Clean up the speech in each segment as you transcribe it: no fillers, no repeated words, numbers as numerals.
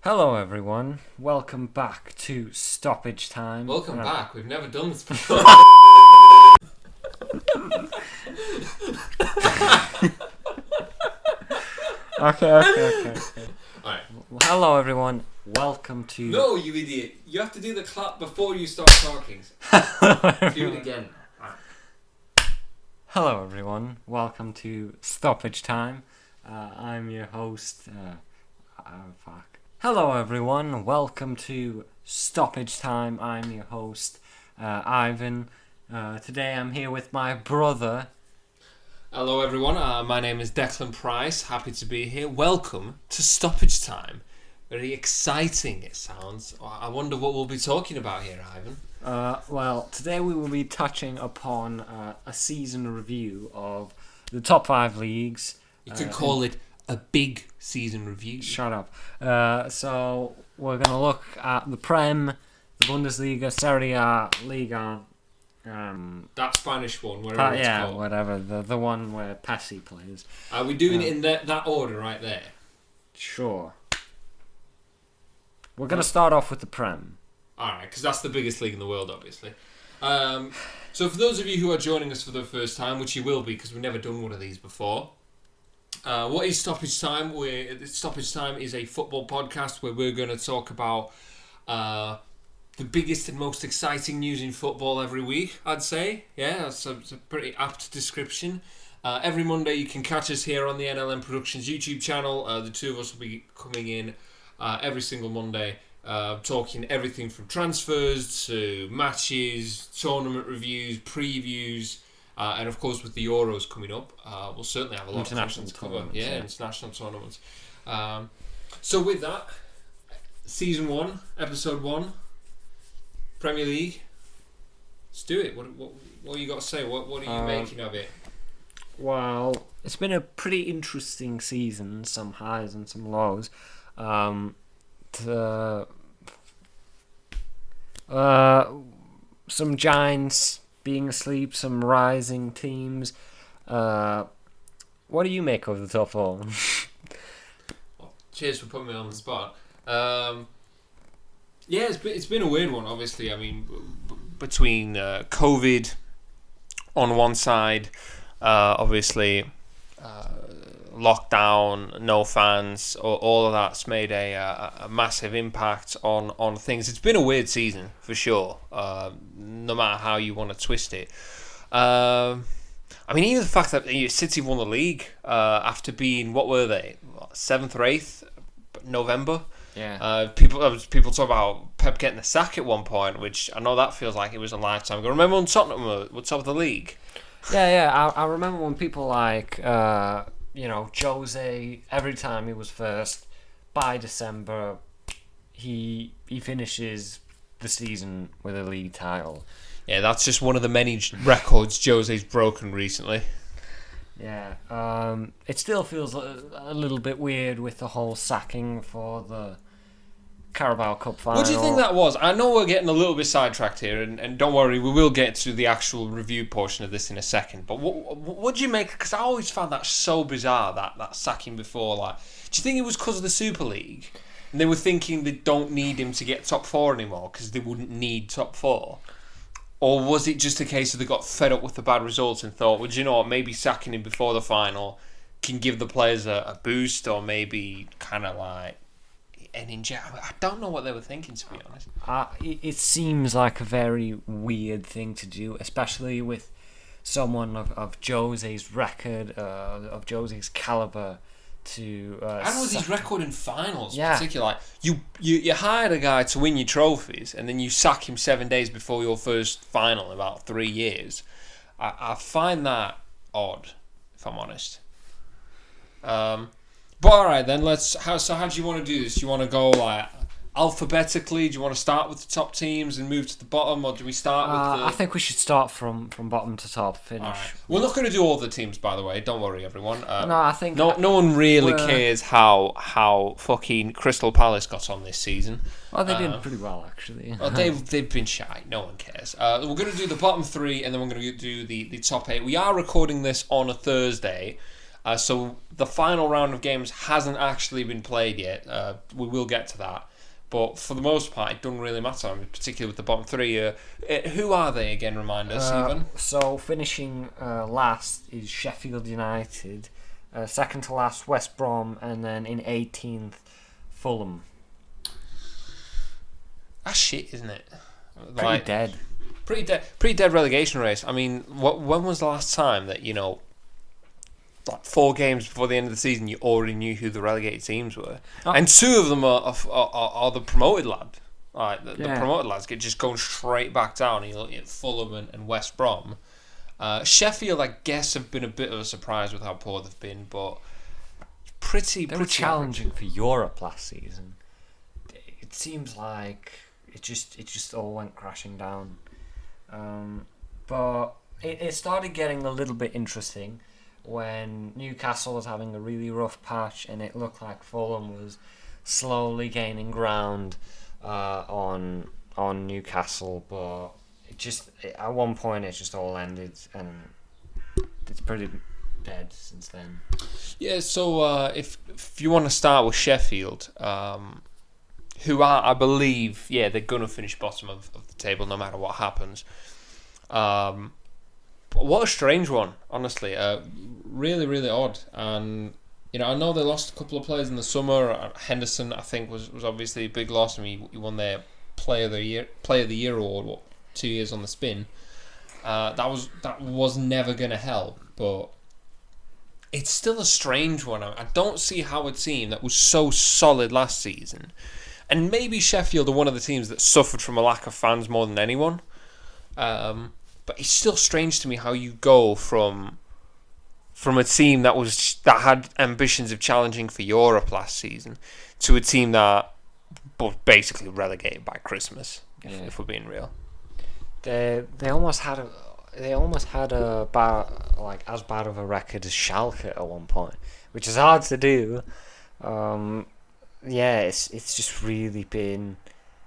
Hello everyone, welcome back to Stoppage Time. Welcome back, we've never done this before. Okay. Alright. Hello everyone, welcome to... No, you idiot. You have to do the clap before you start talking. Do it again. Hello everyone, welcome to Stoppage Time. I'm your host... Hello everyone, welcome to Stoppage Time. I'm your host, Ivan. Today I'm here with my brother. Hello everyone, my name is Declan Price. Happy to be here. Welcome to Stoppage Time. Very exciting it sounds. I wonder what we'll be talking about here, Ivan. Well, today we will be touching upon a season review of the top 5 leagues. You could call it a big season review. Shut up. So we're going to look at the Prem, the Bundesliga, Serie A, Liga. That Spanish one, whatever it's called. Whatever. The one where Pessi plays. Are we doing it in that order right there? Sure. We're going to start off with the Prem. Alright, because that's the biggest league in the world, obviously. So for those of you who are joining us for the first time, which you will be because we've never done one of these before, what is Stoppage Time? Stoppage Time is a football podcast where we're going to talk about the biggest and most exciting news in football every week, I'd say. Yeah, that's a pretty apt description. Every Monday you can catch us here on the NLM Productions YouTube channel. The two of us will be coming in every single Monday, talking everything from transfers to matches, tournament reviews, previews, and of course with the Euros coming up, we'll certainly have a lot of content to cover. Yeah, international tournaments. So with that, Season 1, Episode 1, Premier League, let's do it. What you got to say? What are you making of it? Well, it's been a pretty interesting season, some highs and some lows. Some giants being asleep, some rising teams. What do you make of the top 4? Well, cheers for putting me on the spot. Yeah, it's been a weird one, obviously. I mean, between COVID on one side, obviously lockdown, no fans, all of that's made a massive impact on things. It's been a weird season, for sure, no matter how you want to twist it. I mean, even the fact that City won the league after being, what were they, 7th or 8th November? Yeah. People talk about Pep getting the sack at one point, which I know that feels like it was a lifetime ago. Remember when Tottenham were top of the league? Yeah. I remember when people like, Jose, every time he was first, by December, he finishes the season with a league title. Yeah, that's just one of the many records Jose's broken recently. Yeah. It still feels a little bit weird with the whole sacking for the Carabao Cup final. What do you think that was? I know we're getting a little bit sidetracked here, and don't worry, we will get to the actual review portion of this in a second. But what do you make? Because I always found that so bizarre, that sacking before. Like, do you think it was because of the Super League, and they were thinking they don't need him to get top 4 anymore because they wouldn't need top 4? Or was it just a case of they got fed up with the bad results and thought, well, do you know what, maybe sacking him before the final can give the players a boost, or maybe kind of like an injection? I don't know what they were thinking, to be honest. It seems like a very weird thing to do, especially with someone of Jose's record, of Jose's calibre. I know his record in finals, particularly. Like, you hired a guy to win your trophies, and then you sack him 7 days before your first final in about 3 years. I find that odd, if I'm honest. But all right, then how do you want to do this? Do you want to go like alphabetically? Do you want to start with the top teams and move to the bottom, or do we start with the... I think we should start from bottom to top, finish. Right. We're not going to do all the teams, by the way. Don't worry, everyone. No, I think... No one really cares how fucking Crystal Palace got on this season. Well, they did pretty well, actually. Well, they've been shy. No one cares. We're going to do the bottom 3, and then we're going to do the top 8. We are recording this on a Thursday. So the final round of games hasn't actually been played yet. We will get to that. But for the most part, it doesn't really matter, particularly with the bottom three. Who are they again? Remind us, Stephen. So finishing last is Sheffield United. Second to last, West Brom. And then in 18th, Fulham. That's shit, isn't it? Pretty dead. Pretty dead relegation race. I mean, when was the last time that, like 4 games before the end of the season, you already knew who the relegated teams were, and 2 of them are the promoted lad. Right, the promoted lads get just going straight back down. You look at Fulham and West Brom. Sheffield, I guess, have been a bit of a surprise with how poor they've been, but pretty challenging for Europe last season. It seems like it just all went crashing down. But it started getting a little bit interesting when Newcastle was having a really rough patch, and it looked like Fulham was slowly gaining ground on Newcastle, but at one point it just all ended, and it's pretty dead since then. Yeah, so if you want to start with Sheffield, who are, I believe, they're going to finish bottom of the table no matter what happens. What a strange one, honestly. Really, really odd. And I know they lost a couple of players in the summer. Henderson, I think, was obviously a big loss. I mean, he won their Player of the Year award. 2 years on the spin. That was never going to help, but it's still a strange one. I don't see how a team that was so solid last season, and maybe Sheffield are one of the teams that suffered from a lack of fans more than anyone. But it's still strange to me how you go from a team that had ambitions of challenging for Europe last season to a team that was basically relegated by Christmas. If we're being real, they almost had a bad, as bad of a record as Schalke at one point, which is hard to do. It's just really been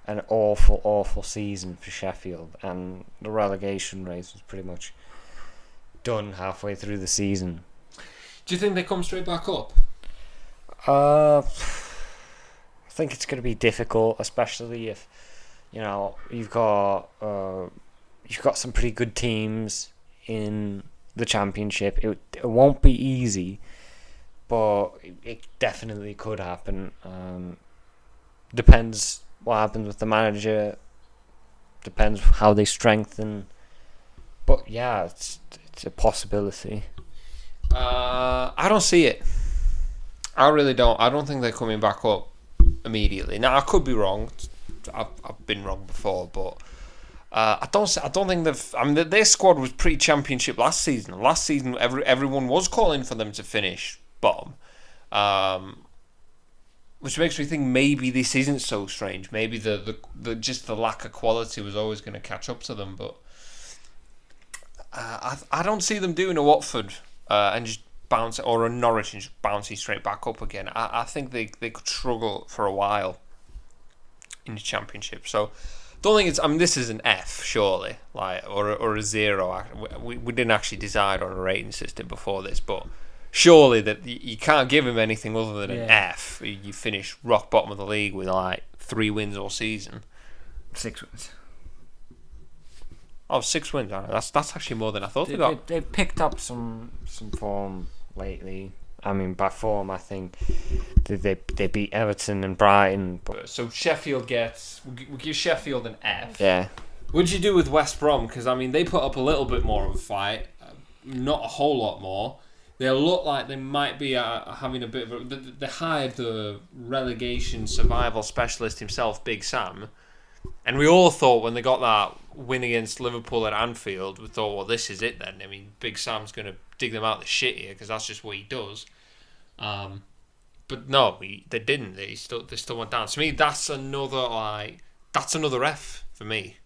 an awful season for Sheffield, and the relegation race was pretty much done halfway through the season. Do you think they come straight back up? I think it's going to be difficult, especially if you've got some pretty good teams in the Championship. It won't be easy, but it definitely could happen. Depends what happens with the manager. Depends how they strengthen. But yeah, it's a possibility. I don't see it. I really don't. I don't think they're coming back up immediately. Now, I could be wrong. I've been wrong before, but I don't think they've. I mean, their squad was pretty Championship last season. Last season, everyone was calling for them to finish bottom, which makes me think maybe this isn't so strange. Maybe the just the lack of quality was always going to catch up to them. But I don't see them doing a Watford and just bounce, or a Norwich and just bouncing straight back up again. I think they could struggle for a while in the Championship. So don't think it's. I mean, this is an F surely, or a 0. We didn't actually decide on a rating system before this, but surely that you can't give him anything other than an F. You finish rock bottom of the league with 3 wins all season. 6 wins. Oh, 6 wins. That's actually more than I thought they got. They've picked up some form lately. I mean, by form, I think they beat Everton and Brighton. But so Sheffield gets. We'll give Sheffield an F. Yeah. What did you do with West Brom? Because I mean, they put up a little bit more of a fight, not a whole lot more. They look like they might be having a bit of a. They hired the relegation survival specialist himself, Big Sam, and we all thought when they got that win against Liverpool at Anfield, we thought, well, this is it then. I mean, Big Sam's going to dig them out of the shit here because that's just what he does. But no, they didn't. They still went down. To me, that's another F for me.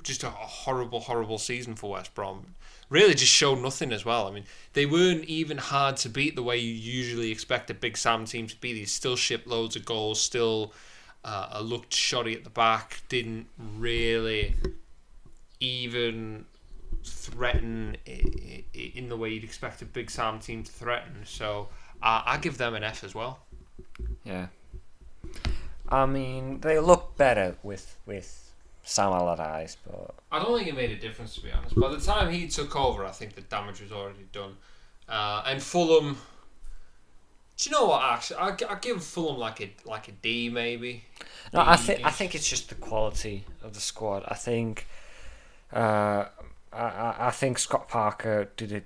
Just a horrible season for West Brom. Really just showed nothing as well. I mean, they weren't even hard to beat the way you usually expect a Big Sam team to be. They still shipped loads of goals, still looked shoddy at the back, didn't really even threaten in the way you'd expect a Big Sam team to threaten. So I give them an F as well. Yeah. I mean, they look better with Sam Allardyce, but I don't think it made a difference, to be honest. By the time he took over, I think the damage was already done. And Fulham, do you know what? Actually, I give Fulham like a D maybe. no, I think it's just the quality of the squad. I think, I think Scott Parker did a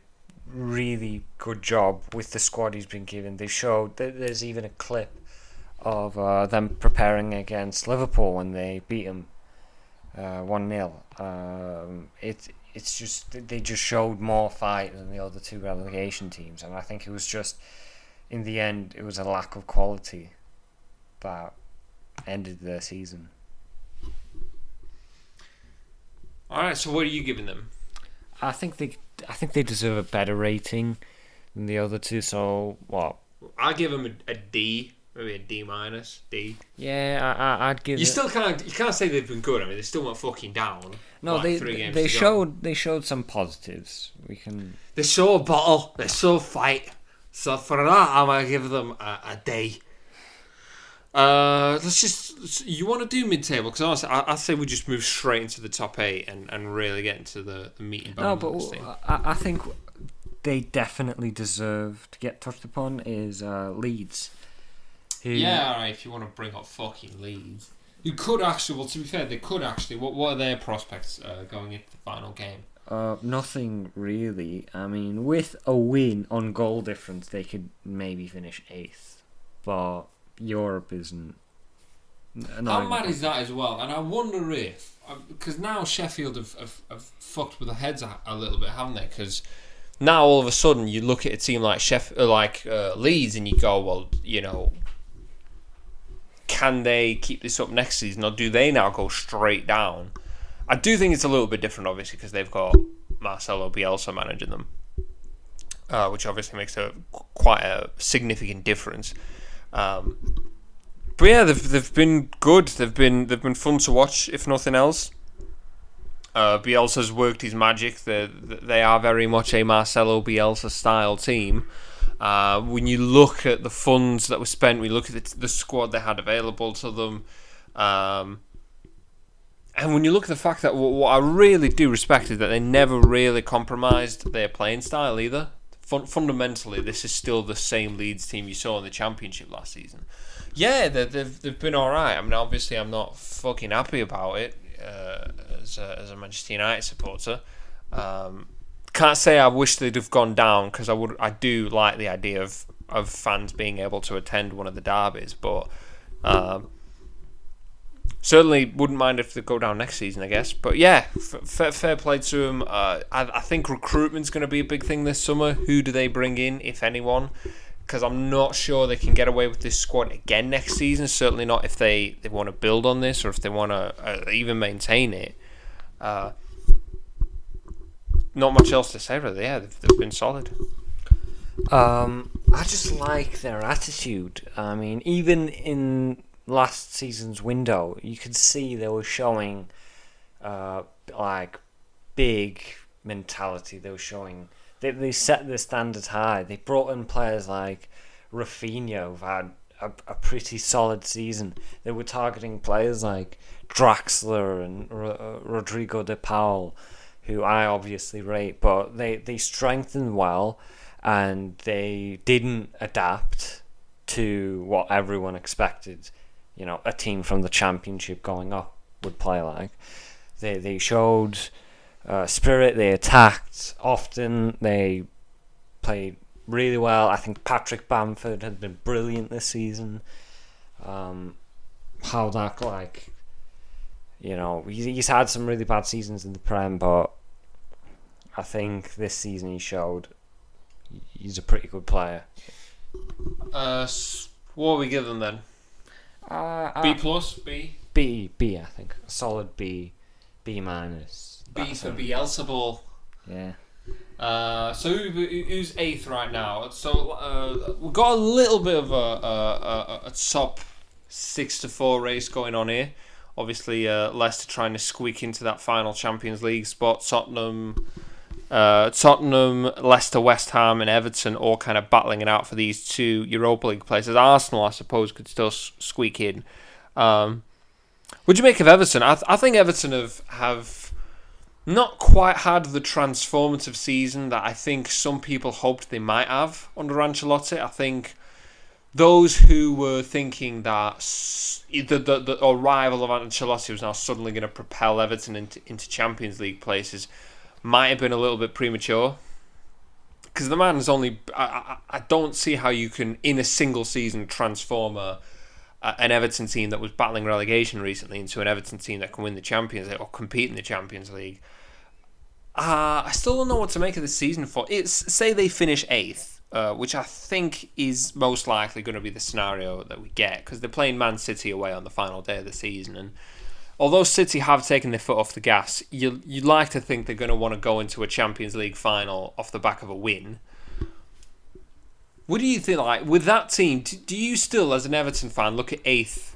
really good job with the squad he's been given. They showed there's even a clip of them preparing against Liverpool when they beat them 1-0. It's just they just showed more fight than the other two relegation teams, and I think it was just in the end it was a lack of quality that ended their season. All right, so what are you giving them? I think they deserve a better rating than the other two. So what? I give them a D. Maybe a D minus, D. Yeah, I'd give. You can't say they've been good. I mean, they still went fucking down. No, like, they showed some positives. They saw a bottle. They saw fight. So for that, I might give them a D. You want to do mid-table? Because honestly, I say we just move straight into the top 8 and really get into the meat and bones of this team. I think they definitely deserve to get touched upon is Leeds. Yeah, alright, if you want to bring up fucking Leeds. You could actually, well, to be fair, they could actually. What are their prospects going into the final game? Nothing really. I mean, with a win on goal difference, they could maybe finish 8th. But Europe isn't. How mad is that as well? And I wonder if, because now Sheffield have fucked with their heads a little bit, haven't they? Because now all of a sudden you look at a team like Leeds and you go, well, you know, can they keep this up next season, or do they now go straight down? I do think it's a little bit different, obviously, because they've got Marcelo Bielsa managing them, which obviously makes quite a significant difference. But yeah, they've been good. They've been fun to watch, if nothing else. Bielsa's worked his magic. They are very much a Marcelo Bielsa style team. When you look at the funds that were spent, we look at the squad they had available to them, and when you look at the fact that what I really do respect is that they never really compromised their playing style either. Fundamentally, this is still the same Leeds team you saw in the Championship last season. Yeah, they've been all right. I mean, obviously, I'm not fucking happy about it as a Manchester United supporter. Can't say I wish they'd have gone down, because I do like the idea of fans being able to attend one of the derbies, but certainly wouldn't mind if they go down next season, I guess. But yeah, fair play to them. I think recruitment's going to be a big thing this summer. Who do they bring in, if anyone? Because I'm not sure they can get away with this squad again next season. Certainly not if they want to build on this, or if they want to even maintain it. Not much else to say, really. Yeah, they've been solid. I just like their attitude. I mean, even in last season's window, you could see they were showing like big mentality. They were showing they set the standards high. They brought in players like Rafinha, who've had a pretty solid season. They were targeting players like Draxler and Rodrigo de Paul, who I obviously rate, but they strengthened well, and they didn't adapt to what everyone expected, you know, a team from the Championship going up would play like. They showed spirit, they attacked often, they played really well. I think Patrick Bamford has been brilliant this season. How that, like, you know, he's had some really bad seasons in the Prem, but I think this season he showed he's a pretty good player. What do we give them then? B plus, B? B, I think. A solid B, B minus. B for Bielsa. Yeah. So who's 8th right now? So we've got a little bit of a top 6 to 4 race going on here. Obviously, Leicester trying to squeak into that final Champions League spot. Tottenham, Leicester, West Ham and Everton all kind of battling it out for these 2 Europa League places. Arsenal, I suppose, could still squeak in. What do you make of Everton? I think Everton have not quite had the transformative season that I think some people hoped they might have under Ancelotti. I think those who were thinking that the arrival of Ancelotti was now suddenly going to propel Everton into Champions League places might have been a little bit premature. Because the man is only... I don't see how you can, in a single season, transform an Everton team that was battling relegation recently into an Everton team that can win the Champions League or compete in the Champions League. I still don't know what to make of this season for. Say they finish 8th, which I think is most likely going to be the scenario that we get, because they're playing Man City away on the final day of the season, and although City have taken their foot off the gas, you'd like to think they're going to want to go into a Champions League final off the back of a win. What do you think, like, with that team, do you still, as an Everton fan, look at 8th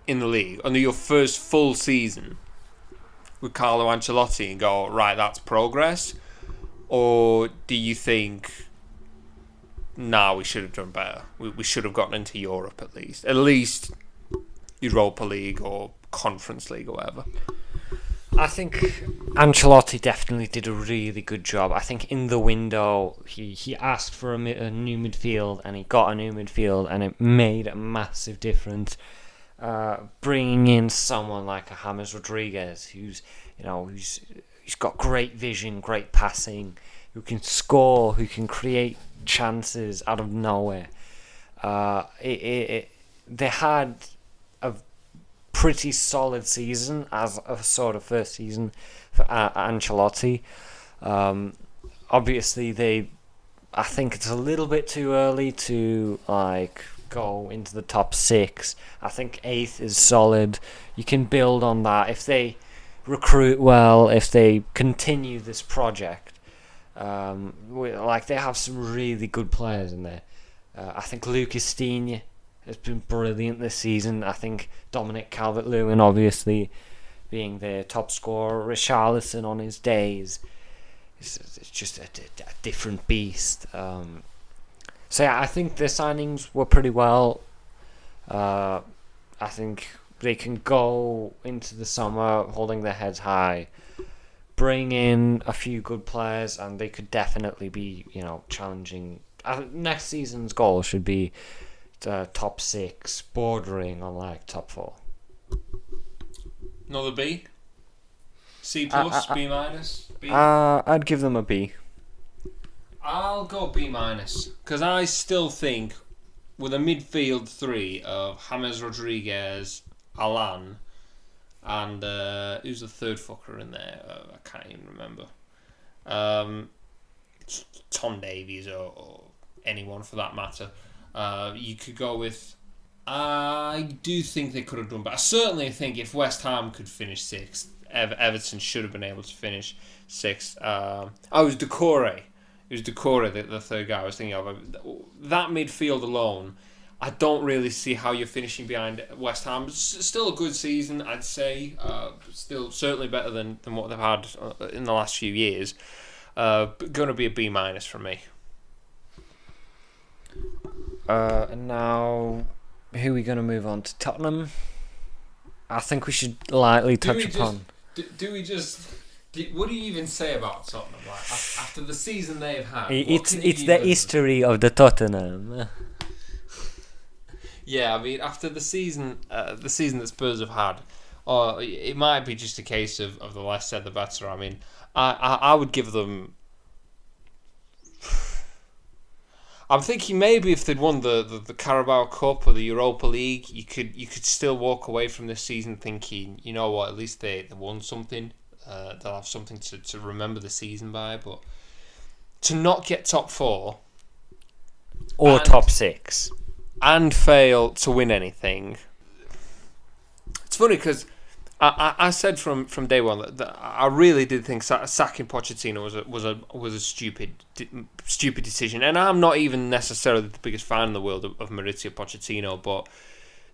in the league under your first full season with Carlo Ancelotti and go, right, that's progress? Or do you think, nah, we should have done better? We should have gotten into Europe at least Europa League or Conference League or whatever. I think Ancelotti definitely did a really good job. I think in the window he asked for a new midfield and he got a new midfield, and it made a massive difference. Bringing in someone like a James Rodriguez, who's got great vision, great passing, who can score, who can create chances out of nowhere. They had a pretty solid season as a sort of first season for Ancelotti. Obviously, I think it's a little bit too early to go into the top 6. I think 8th is solid. You can build on that if they recruit well, if they continue this project. They have some really good players in there. I think Lucas Digne has been brilliant this season. I think Dominic Calvert-Lewin, obviously, being their top scorer. Richarlison on his days. It's just a different beast. So yeah, I think their signings were pretty well. I think they can go into the summer holding their heads high, bring in a few good players, and they could definitely be, challenging. Next season's goal should be top 6, bordering on top 4. Another B? C plus, B minus? B? I'd give them a B. I'll go B minus, because I still think with a midfield 3 of James Rodriguez, Alan, and who's the third fucker in there? I can't even remember. Tom Davies or anyone for that matter. You could go with... I do think they could have done better. I certainly think if West Ham could finish 6th, Everton should have been able to finish 6th. It was Decore. It was Decore, the third guy I was thinking of. That midfield alone, I don't really see how you're finishing behind West Ham. It's still a good season, I'd say. Still certainly better than what they've had in the last few years. Going to be a B minus from me. And now, who are we going to move on to? Tottenham? I think we should lightly touch upon. What do you even say about Tottenham? After the season they've had, it's the history of the Tottenham. Yeah, I mean, after the season that Spurs have had, it might be just a case of the less said the better. I mean, I would give them. I'm thinking maybe if they'd won the Carabao Cup or the Europa League, you could still walk away from this season thinking, you know what, at least they won something. They'll have something to remember the season by. But to not get top 4 or top 6 and fail to win anything, it's funny because I said from day one that I really did think sacking Pochettino was a stupid decision, and I'm not even necessarily the biggest fan in the world of Maurizio Pochettino, but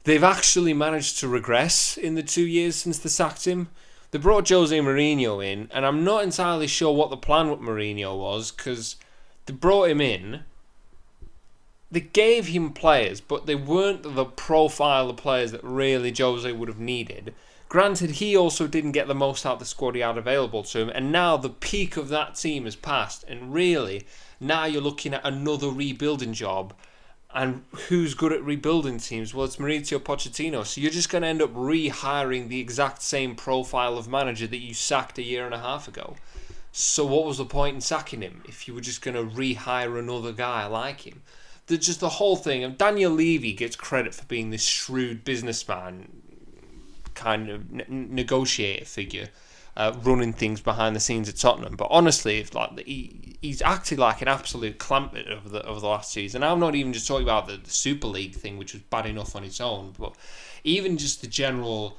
they've actually managed to regress in the 2 years since they sacked him. They brought Jose Mourinho in, and I'm not entirely sure what the plan with Mourinho was, because they brought him in, they gave him players, but they weren't the profile of players that really Jose would have needed. Granted, he also didn't get the most out of the squad he had available to him, and now the peak of that team has passed, and really, now you're looking at another rebuilding job. And who's good at rebuilding teams? Well, it's Mauricio Pochettino. So you're just going to end up rehiring the exact same profile of manager that you sacked a year and a half ago. So what was the point in sacking him if you were just going to rehire another guy like him? Just the whole thing. And Daniel Levy gets credit for being this shrewd businessman, kind of negotiator figure, running things behind the scenes at Tottenham. But honestly, if he's acted like an absolute clampet over the last season. I'm not even just talking about the Super League thing, which was bad enough on its own, but even just the general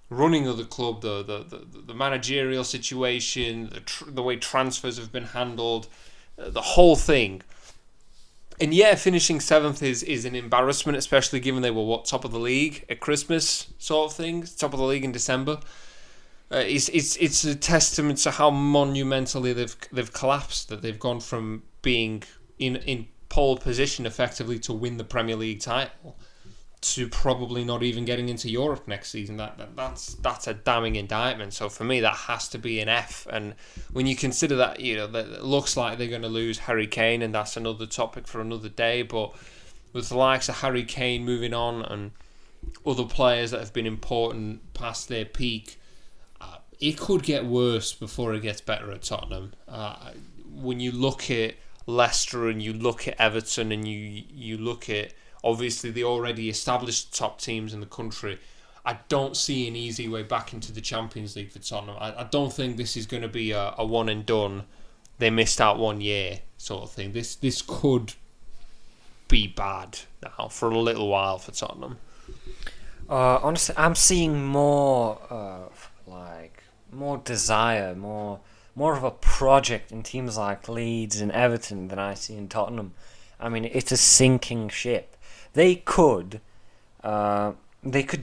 running of the club, the managerial situation, the way transfers have been handled, the whole thing. And yeah, finishing 7th is an embarrassment, especially given they were top of the league at Christmas sort of thing, top of the league in December. It's a testament to how monumentally they've collapsed, that they've gone from being in pole position effectively to win the Premier League title to probably not even getting into Europe next season. That's a damning indictment. So for me, that has to be an F. And when you consider that, that it looks like they're going to lose Harry Kane, and that's another topic for another day. But with the likes of Harry Kane moving on and other players that have been important past their peak, it could get worse before it gets better at Tottenham. When you look at Leicester and you look at Everton and you look at, obviously, the already established top teams in the country, I don't see an easy way back into the Champions League for Tottenham. I don't think this is going to be a one and done, they missed out 1 year sort of thing. This could be bad now for a little while for Tottenham. Honestly, I'm seeing more more desire, more of a project in teams like Leeds and Everton than I see in Tottenham. I mean, it's a sinking ship. They could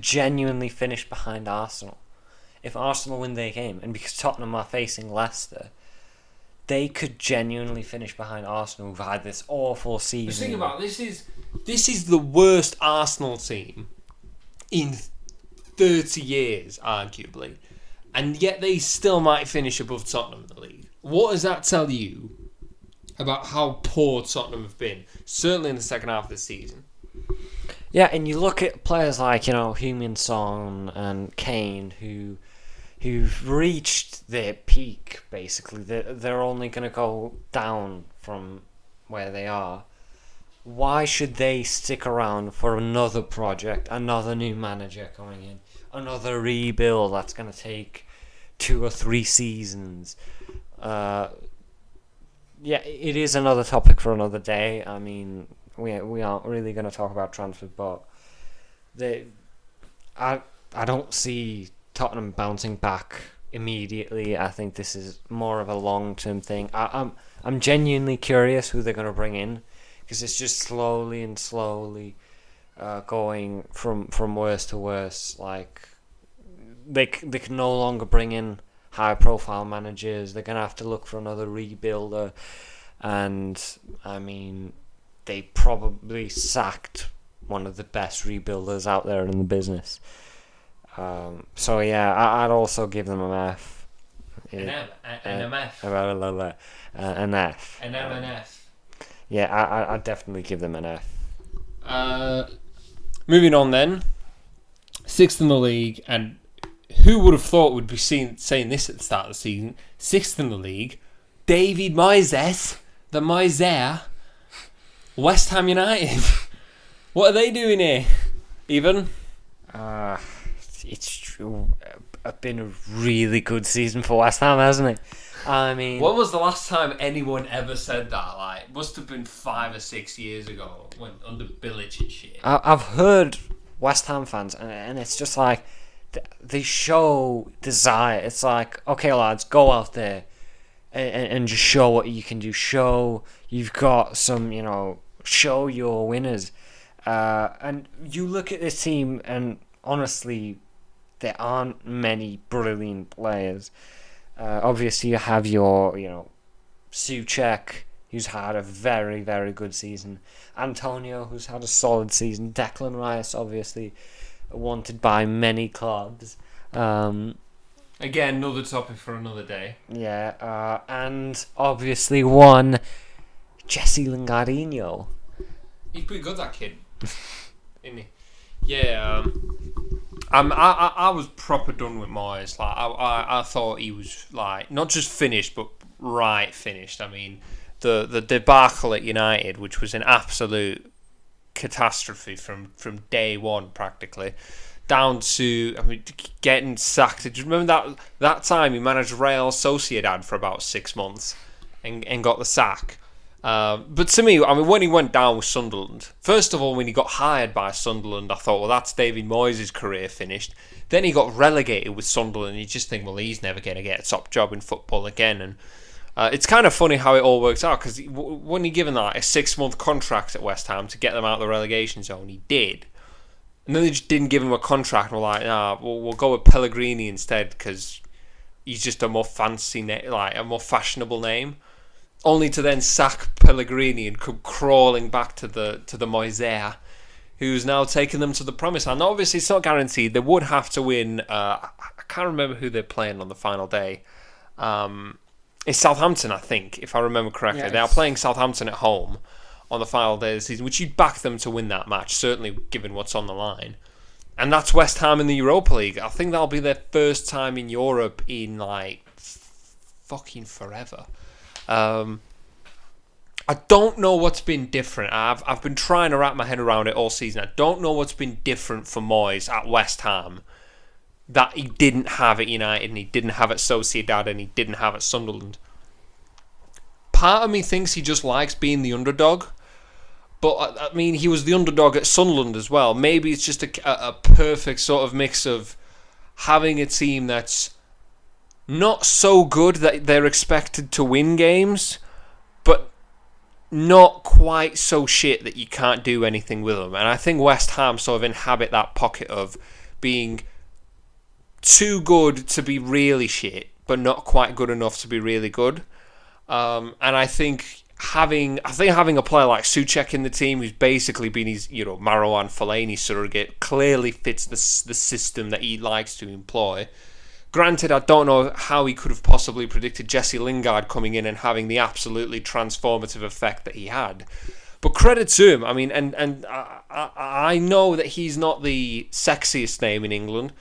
genuinely finish behind Arsenal if Arsenal win their game, and because Tottenham are facing Leicester, they could genuinely finish behind Arsenal, who've had this awful season. Think about this is the worst Arsenal team in 30 years, arguably, and yet they still might finish above Tottenham in the league. What does that tell you about how poor Tottenham have been, certainly in the second half of the season? Yeah, and you look at players like, Heung-min Son and Kane, who've reached their peak, basically. They're only going to go down from where they are. Why should they stick around for another project, another new manager coming in, another rebuild that's going to take 2 or 3 seasons? Yeah, it is another topic for another day. I mean, we aren't really going to talk about transfers, but I don't see Tottenham bouncing back immediately. I think this is more of a long-term thing. I'm genuinely curious who they're going to bring in, because it's just slowly going from worse to worse. Like, they can no longer bring in high-profile managers. They're going to have to look for another rebuilder. And, I mean, they probably sacked one of the best rebuilders out there in the business. So, yeah, I'd also give them an F. An F. An F. An F. Yeah, I'd definitely give them an F. Moving on then. 6th in the league, and who would have thought we'd be saying this at the start of the season? 6th in the league, David Moyes, the Moyes, West Ham United. What are they doing here, Evan? It's true. It's been a really good season for West Ham, hasn't it? I mean, when was the last time anyone ever said that? Like, it must have been 5 or 6 years ago, when under Bilic and shit. I've heard West Ham fans, and it's just like they show desire. It's like, okay, lads, go out there and just show what you can do. Show you've got some, show your winners. And you look at this team, and honestly, there aren't many brilliant players. Obviously, you have your, Souček, who's had a very, very good season. Antonio, who's had a solid season. Declan Rice, obviously, wanted by many clubs. Again, another topic for another day. Yeah, and obviously one, Jesse Lingardinho. He's pretty good, that kid. Isn't he? Yeah, I was proper done with Moyes. Like, I thought he was, like, not just finished, but finished. I mean, the debacle at United, which was an absolute catastrophe from day one, practically, down to, getting sacked. Do you remember that time he managed Real Sociedad for about 6 months and got the sack? But to me, when he went down with Sunderland, first of all, when he got hired by Sunderland, I thought, well, that's David Moyes' career finished. Then he got relegated with Sunderland, and you just think, well, he's never going to get a top job in football again. And it's kind of funny how it all works out, because when he given that a 6-month contract at West Ham to get them out of the relegation zone, he did. And then they just didn't give him a contract, and were like, nah, we'll go with Pellegrini instead, because he's just a more fancy, a more fashionable name. Only to then sack Pellegrini and come crawling back to the Moisés, who's now taken them to the promised land. Now, obviously, it's not guaranteed. They would have to win. I can't remember who they're playing on the final day. It's Southampton, I think, if I remember correctly. Yes. They are playing Southampton at home on the final day of the season, which you'd back them to win that match, certainly given what's on the line. And that's West Ham in the Europa League. I think that'll be their first time in Europe in, fucking forever. I don't know what's been different. I've been trying to wrap my head around it all season. I don't know what's been different for Moyes at West Ham that he didn't have at United, and he didn't have at Sociedad, and he didn't have at Sunderland. Part of me thinks he just likes being the underdog, but he was the underdog at Sunderland as well. Maybe it's just a perfect sort of mix of having a team that's not so good that they're expected to win games, but not quite so shit that you can't do anything with them. And I think West Ham sort of inhabit that pocket of being too good to be really shit, but not quite good enough to be really good. And I think having a player like Souček in the team, who's basically been his Marouane Fellaini surrogate, clearly fits the system that he likes to employ. Granted, I don't know how he could have possibly predicted Jesse Lingard coming in and having the absolutely transformative effect that he had. But credit to him. And I know that he's not the sexiest name in England,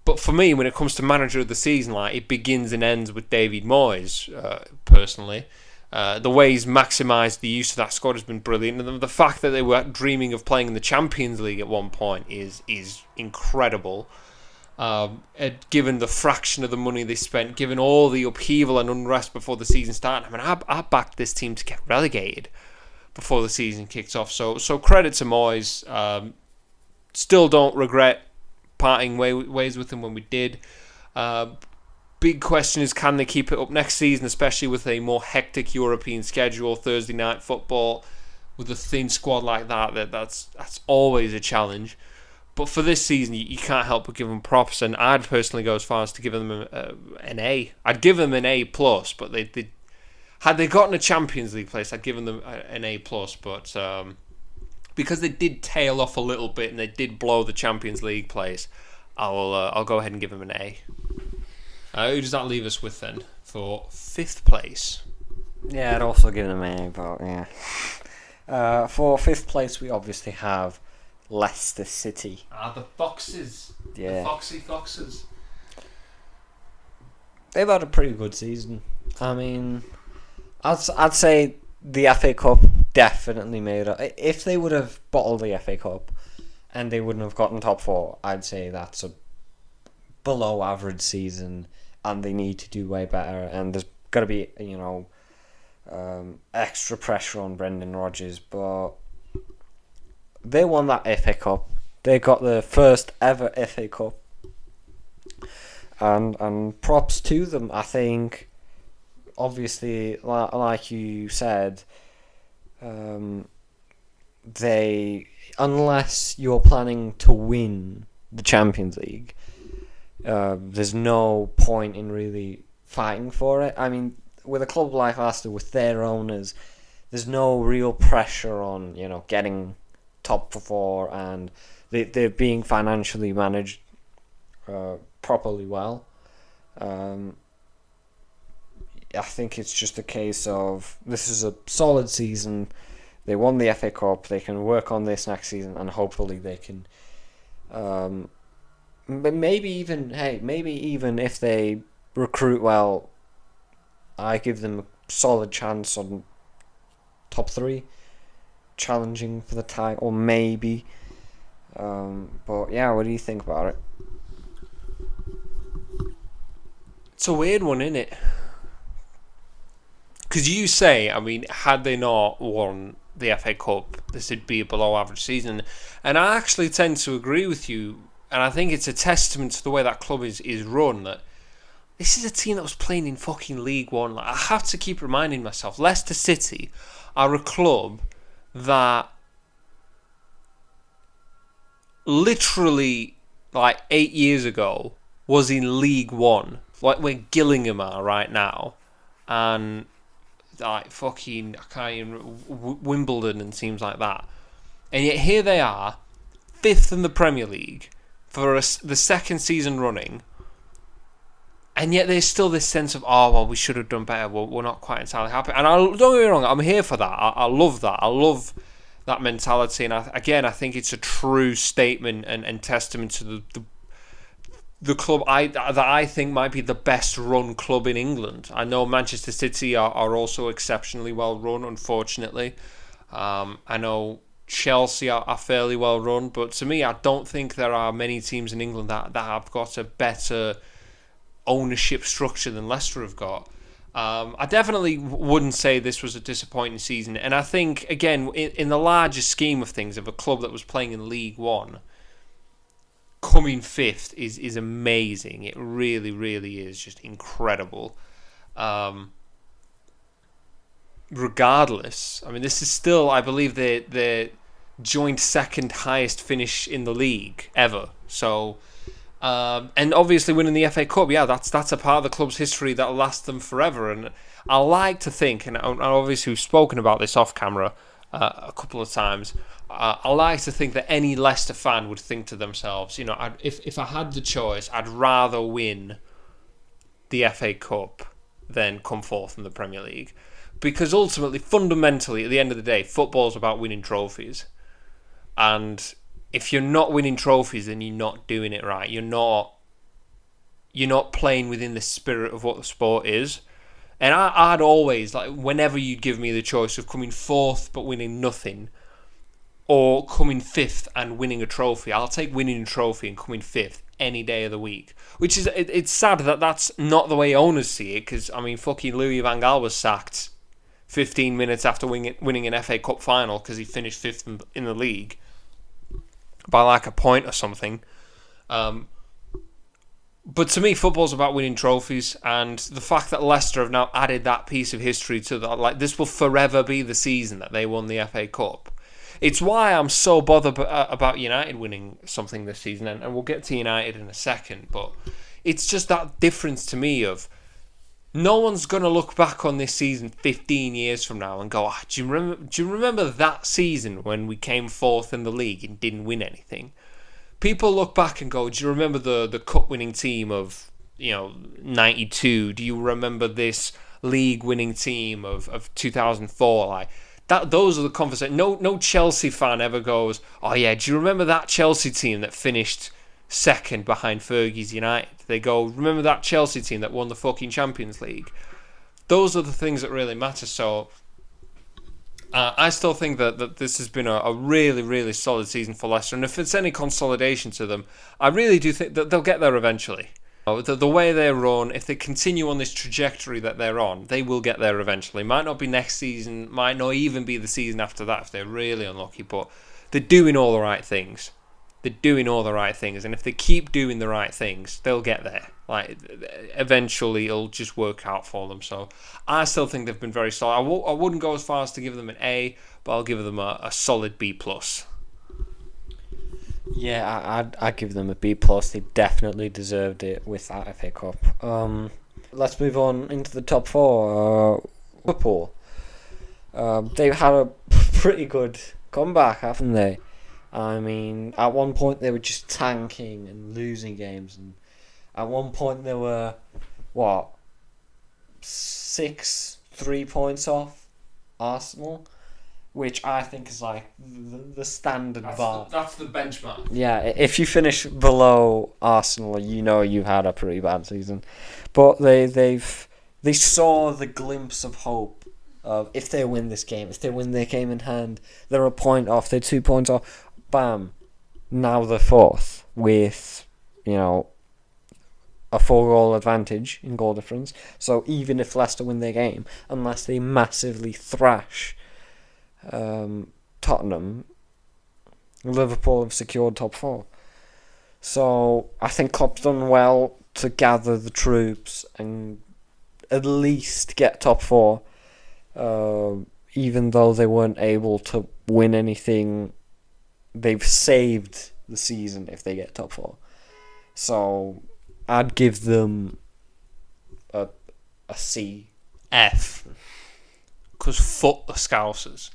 but for me, when it comes to manager of the season, it begins and ends with David Moyes, personally. The way he's maximised the use of that squad has been brilliant. And the fact that they were dreaming of playing in the Champions League at one point is incredible. Given the fraction of the money they spent, given all the upheaval and unrest before the season started, I backed this team to get relegated before the season kicked off. So credit to Moyes. Still don't regret parting ways with him when we did. Big question is, can they keep it up next season, especially with a more hectic European schedule, Thursday night football, with a thin squad like that? That's always a challenge. But for this season, you can't help but give them props, and I'd personally go as far as to give them an A. I'd give them an A+, but they had they gotten a Champions League place, I'd give them an A+, but because they did tail off a little bit and they did blow the Champions League place, I'll go ahead and give them an A. Who does that leave us with then for 5th place? Yeah, I'd also give them an A, but yeah. For 5th place, we obviously have Leicester City. The Foxes. Yeah. The Foxy Foxes. They've had a pretty good season. I'd say the FA Cup definitely made it. If they would have bottled the FA Cup and they wouldn't have gotten top 4, I'd say that's a below average season, and they need to do way better. And there's got to be extra pressure on Brendan Rodgers, but they won that FA Cup. They got the first ever FA Cup. And props to them. I think, obviously, like you said, unless you're planning to win the Champions League, there's no point in really fighting for it. I mean, with a club like Leicester, with their owners, there's no real pressure on, getting top four, and they're being financially managed properly well. I think it's just a case of, this is a solid season. They won the FA Cup. They can work on this next season, and hopefully they can. Maybe even if they recruit well, I give them a solid chance on top 3, challenging for the title, maybe. But yeah, what do you think about it? It's a weird one, isn't it? Because you say, I mean, had they not won the FA Cup, this would be a below average season. And I actually tend to agree with you, and I think it's a testament to the way that club is run, that this is a team that was playing in fucking League One. Like, I have to keep reminding myself, Leicester City are a club that literally, 8 years ago, was in League One, like where Gillingham are right now, and fucking, I can't even, Wimbledon and teams like that. And yet here they are, 5th in the Premier League for the second season running. And yet there's still this sense of, we should have done better. We're not quite entirely happy. And don't get me wrong, I'm here for that. I love that. I love that mentality. And I think it's a true statement and testament to the club that I think might be the best run club in England. I know Manchester City are also exceptionally well run, unfortunately. I know Chelsea are fairly well run, but to me, I don't think there are many teams in England that have got a better ownership structure than Leicester have got. I definitely wouldn't say this was a disappointing season, and I think, again, in the larger scheme of things, of a club that was playing in League One, coming 5th is amazing. It really, really is just incredible. Regardless, I mean, this is still, I believe, the joint second highest finish in the league ever. So, and obviously winning the FA Cup, that's a part of the club's history that'll last them forever. And I like to think, and obviously we've spoken about this off camera a couple of times, I like to think that any Leicester fan would think to themselves, if I had the choice, I'd rather win the FA Cup than come 4th in the Premier League. Because ultimately, fundamentally, at the end of the day, football's about winning trophies. And if you're not winning trophies, then you're not doing it right. You're not playing within the spirit of what the sport is. And I'd always, whenever you'd give me the choice of coming 4th but winning nothing, or coming 5th and winning a trophy, I'll take winning a trophy and coming 5th any day of the week. Which is, it's sad that that's not the way owners see it, because, I mean, fucking Louis van Gaal was sacked 15 minutes after winning an FA Cup final because he finished 5th in the league by a point or something. But to me, football's about winning trophies, and the fact that Leicester have now added that piece of history to that, this will forever be the season that they won the FA Cup. It's why I'm so bothered about United winning something this season, and we'll get to United in a second, but it's just that difference to me of no one's going to look back on this season 15 years from now and go, do you remember that season when we came 4th in the league and didn't win anything? People look back and go, do you remember the cup-winning team of 92? Do you remember this league-winning team of 2004? Those are the conversations. No Chelsea fan ever goes, oh yeah, do you remember that Chelsea team that finished 2nd behind Fergie's United? They go, remember that Chelsea team that won the fucking Champions League? Those are the things that really matter. So I still think that this has been a really, really solid season for Leicester. And if it's any consolidation to them, I really do think that they'll get there eventually. The way they run, if they continue on this trajectory that they're on, they will get there eventually. Might not be next season, might not even be the season after that if they're really unlucky, but they're doing all the right things. they're doing all the right things, and if they keep doing the right things, they'll get there. Like, eventually, it'll just work out for them. So, I still think they've been very solid. I wouldn't go as far as to give them an A, but I'll give them a solid B+. Yeah, I'd give them a B+. They definitely deserved it with that FA Cup. Let's move on into the top four. Liverpool. They've had a pretty good comeback, haven't they? I mean, at one point they were just tanking and losing games, and at one point they were 3 points off Arsenal, which I think is like the standard bar. That's the benchmark. Yeah, if you finish below Arsenal, you know you've had a pretty bad season. But they saw the glimpse of hope of, if they win this game, if they win their game in hand, they're a point off, they're 2 points off. Bam, now they're fourth with, a 4-goal advantage in goal difference. So even if Leicester win their game, unless they massively thrash Tottenham, Liverpool have secured top four. So I think Klopp's done well to gather the troops and at least get top four, even though they weren't able to win anything. They've saved the season if they get top four. So I'd give them a C. F. Because fuck the Scousers.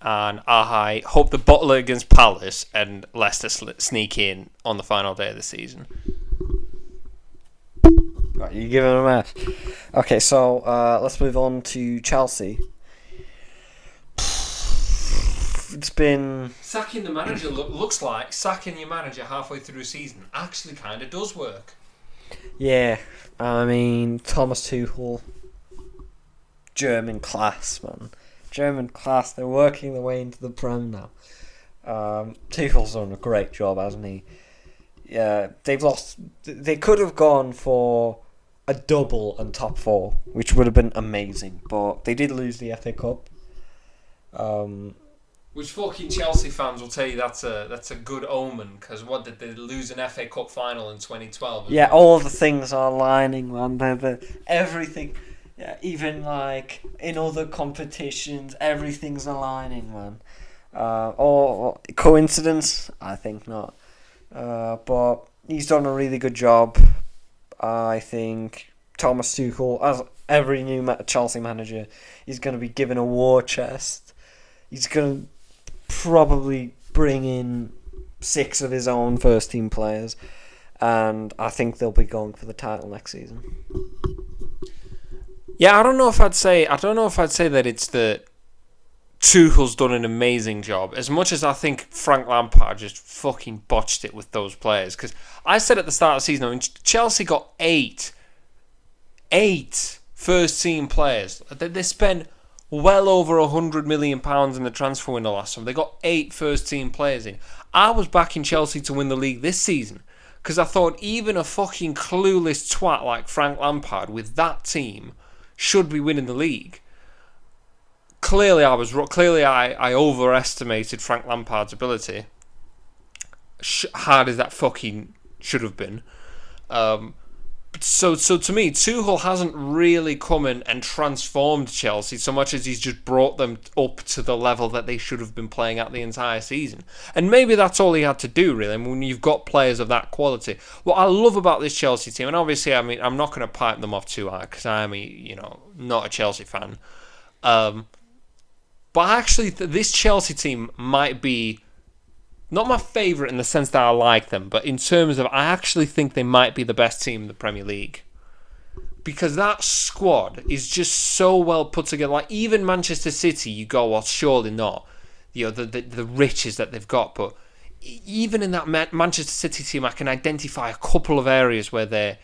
And I hope they bottle it against Palace and Leicester sneak in on the final day of the season. Right, you giving them an F. Okay, so let's move on to Chelsea. It's been... Sacking the manager looks like sacking your manager halfway through a season actually kind of does work. Yeah, I mean, Thomas Tuchel, German class, man. German class, they're working their way into the Prem now. Tuchel's done a great job, hasn't he? Yeah, they've lost... They could have gone for a double and top four, which would have been amazing, but they did lose the FA Cup. Which fucking Chelsea fans will tell you that's a good omen, because what did they lose an FA Cup final in 2012? Yeah, all the things are aligning, man. Everything, yeah, even like in other competitions, everything's aligning, man. Or coincidence? I think not. But he's done a really good job. I think Thomas Tuchel, as every new Chelsea manager, is going to be given a war chest. He's going to probably bring in 6 of his own first team players, and I think they'll be going for the title next season. Yeah, I don't know if I'd say that it's that Tuchel's done an amazing job, as much as I think Frank Lampard just fucking botched it with those players. Because I said at the start of the season, I mean, Chelsea got 8 first team players. They spent well over £100 million in the transfer window last summer. They got 8 first team players in. I was backing Chelsea to win the league this season, because I thought even a fucking clueless twat like Frank Lampard with that team should be winning the league. Clearly I was wrong. Clearly I overestimated Frank Lampard's ability. Hard as that fucking should have been. So to me, Tuchel hasn't really come in and transformed Chelsea so much as he's just brought them up to the level that they should have been playing at the entire season. And maybe that's all he had to do, really. I mean, when you've got players of that quality. What I love about this Chelsea team, and obviously, I mean, I'm not going to pipe them off too hard because I am, not a Chelsea fan. But actually, this Chelsea team might be not my favourite in the sense that I like them, but in terms of, I actually think they might be the best team in the Premier League. Because that squad is just so well put together. Like, even Manchester City, you go, well, surely not. The riches that they've got. But even in that Manchester City team, I can identify a couple of areas where they're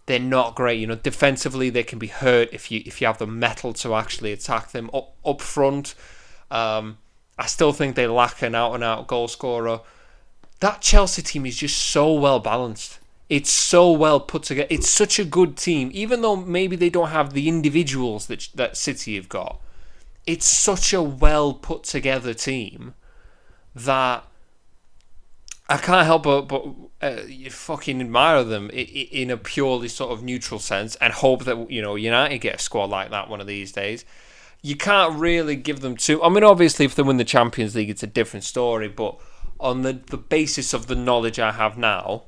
not great. Defensively, they can be hurt if you have the mettle to actually attack them. Up front, I still think they lack an out-and-out goal scorer. That Chelsea team is just so well balanced. It's so well put together. It's such a good team, even though maybe they don't have the individuals that City have got. It's such a well put together team that I can't help but you fucking admire them in a purely sort of neutral sense, and hope that United get a squad like that one of these days. You can't really give them too. I mean, obviously, if they win the Champions League, it's a different story. But on the basis of the knowledge I have now,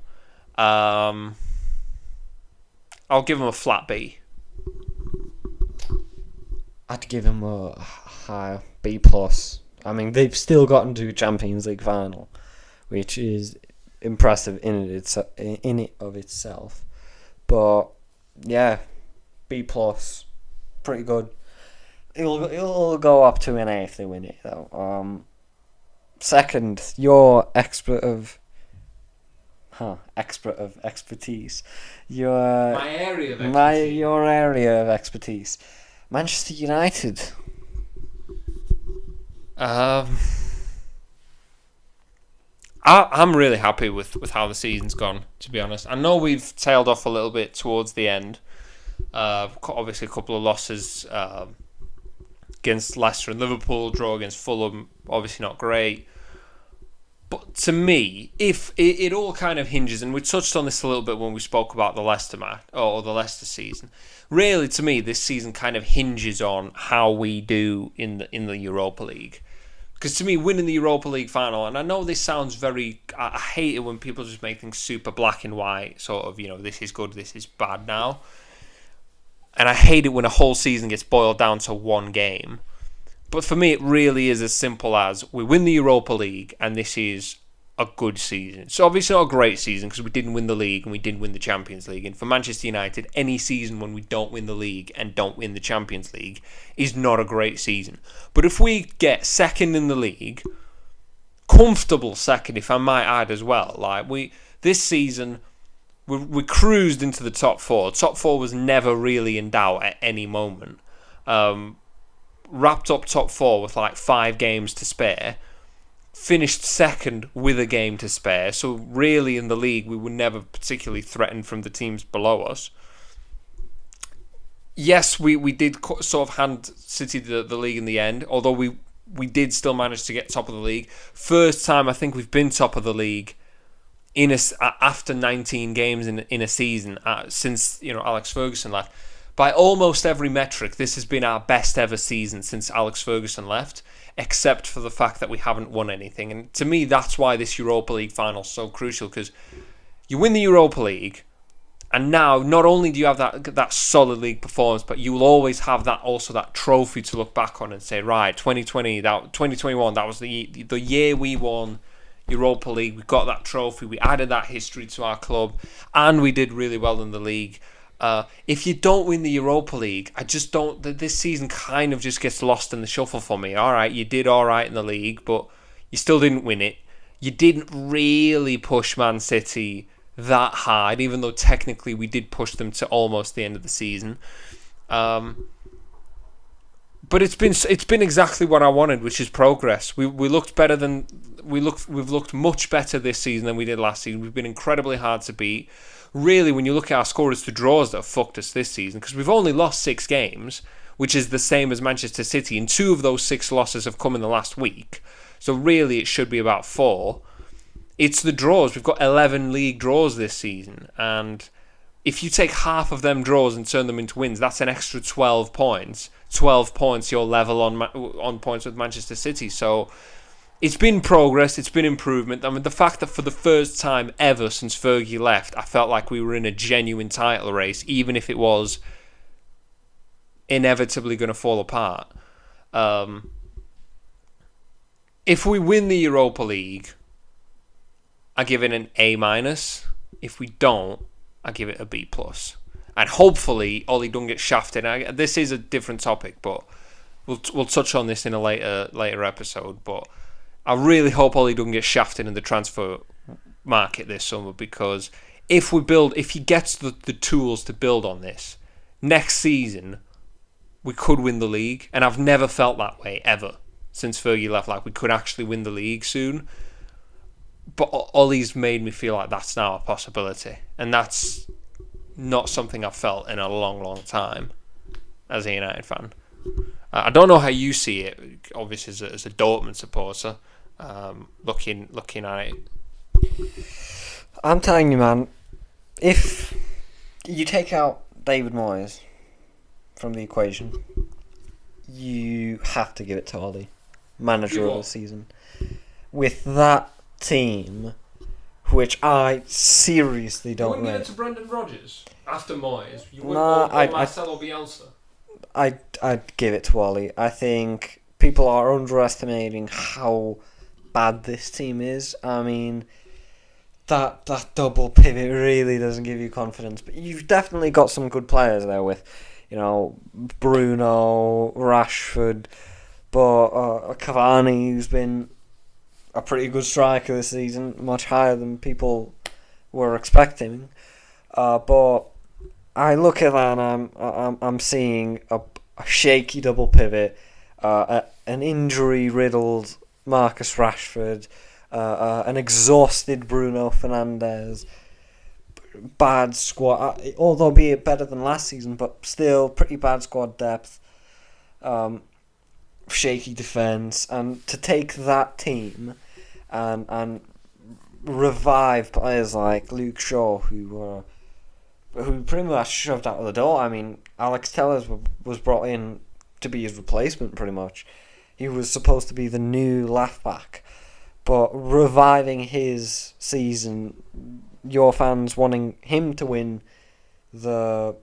I'll give them a flat B. I'd give them a high B plus. I mean, they've still gotten to a Champions League final, which is impressive in it of itself. But yeah, B plus, pretty good. It'll go up to an A if they win it though. Second, your expert of expertise. Your area of expertise. Manchester United. I'm really happy with how the season's gone, to be honest. I know we've tailed off a little bit towards the end. Obviously, a couple of losses against Leicester and Liverpool, draw against Fulham, obviously not great. But to me, if it all kind of hinges, and we touched on this a little bit when we spoke about the Leicester match or the Leicester season. Really, to me, this season kind of hinges on how we do in the Europa League. Because to me, winning the Europa League final, and I know this sounds very... I hate it when people just make things super black and white, sort of, this is good, this is bad now. And I hate it when a whole season gets boiled down to one game. But for me, it really is as simple as we win the Europa League, and this is a good season. It's obviously not a great season because we didn't win the league and we didn't win the Champions League. And for Manchester United, any season when we don't win the league and don't win the Champions League is not a great season. But if we get second in the league, comfortable second, if I might add as well, this season we cruised into the top four. Top four was never really in doubt at any moment. Wrapped up top four with 5 games to spare. Finished second with a game to spare. So really in the league we were never particularly threatened from the teams below us. Yes, we did sort of hand City the league in the end, although we did still manage to get top of the league. First time I think we've been top of the league after 19 games in a season since Alex Ferguson left. By almost every metric, this has been our best ever season since Alex Ferguson left, except for the fact that we haven't won anything. And to me, that's why this Europa League final is so crucial, because you win the Europa League, and now not only do you have that solid league performance, but you will always have that trophy to look back on and say, right, 2021, that was the year we won Europa League. We got that trophy, we added that history to our club, and we did really well in the league. If you don't win the Europa League, I just don't... This season kind of just gets lost in the shuffle for me. All right, you did all right in the league, but you still didn't win it. You didn't really push Man City that hard, even though technically we did push them to almost the end of the season. But it's been exactly what I wanted, which is progress. We've looked much better this season than we did last season. We've been incredibly hard to beat. Really, when you look at our score, it's the draws that have fucked us this season, because we've only lost 6 games, which is the same as Manchester City, and 2 of those 6 losses have come in the last week. So really, it should be about 4. It's the draws. We've got 11 league draws this season, and if you take half of them draws and turn them into wins, that's an extra 12 points. 12 points, you're level on points with Manchester City. So it's been progress, it's been improvement. I mean, the fact that for the first time ever since Fergie left, I felt like we were in a genuine title race, even if it was inevitably going to fall apart. If we win the Europa League, I give it an A-. If we don't, I give it a B+. And hopefully, Ollie don't get shafted. This is a different topic, but we'll touch on this in a later episode. But I really hope Ollie doesn't get shafted in the transfer market this summer, because if he gets the tools to build on this, next season we could win the league. And I've never felt that way ever since Fergie left, like we could actually win the league soon. But Ollie's made me feel like that's now a possibility, and that's not something I've felt in a long, long time as a United fan. I don't know how you see it, obviously as a Dortmund supporter, looking at it I'm telling you, man, if you take out David Moyes from the equation, you have to give it to Ollie, manager of the season. With that team, which I seriously don't You wouldn't rate. give it to Brendan Rodgers after Moyes? You wouldn't Nah, or Marcelo Bielsa? I'd give it to Ollie. I think people are underestimating how bad this team is. I mean, that double pivot really doesn't give you confidence. But you've definitely got some good players there with, Bruno, Rashford, but Cavani, who's been a pretty good striker this season, much higher than people were expecting. But I look at that and I'm seeing a shaky double pivot, an injury-riddled Marcus Rashford, an exhausted Bruno Fernandes, bad squad, although be it better than last season, but still pretty bad squad depth, shaky defence, and to take that team and revive players like Luke Shaw, who pretty much shoved out of the door. I mean, Alex Tellers was brought in to be his replacement, pretty much. He was supposed to be the new left-back. But reviving his season, your fans wanting him to win the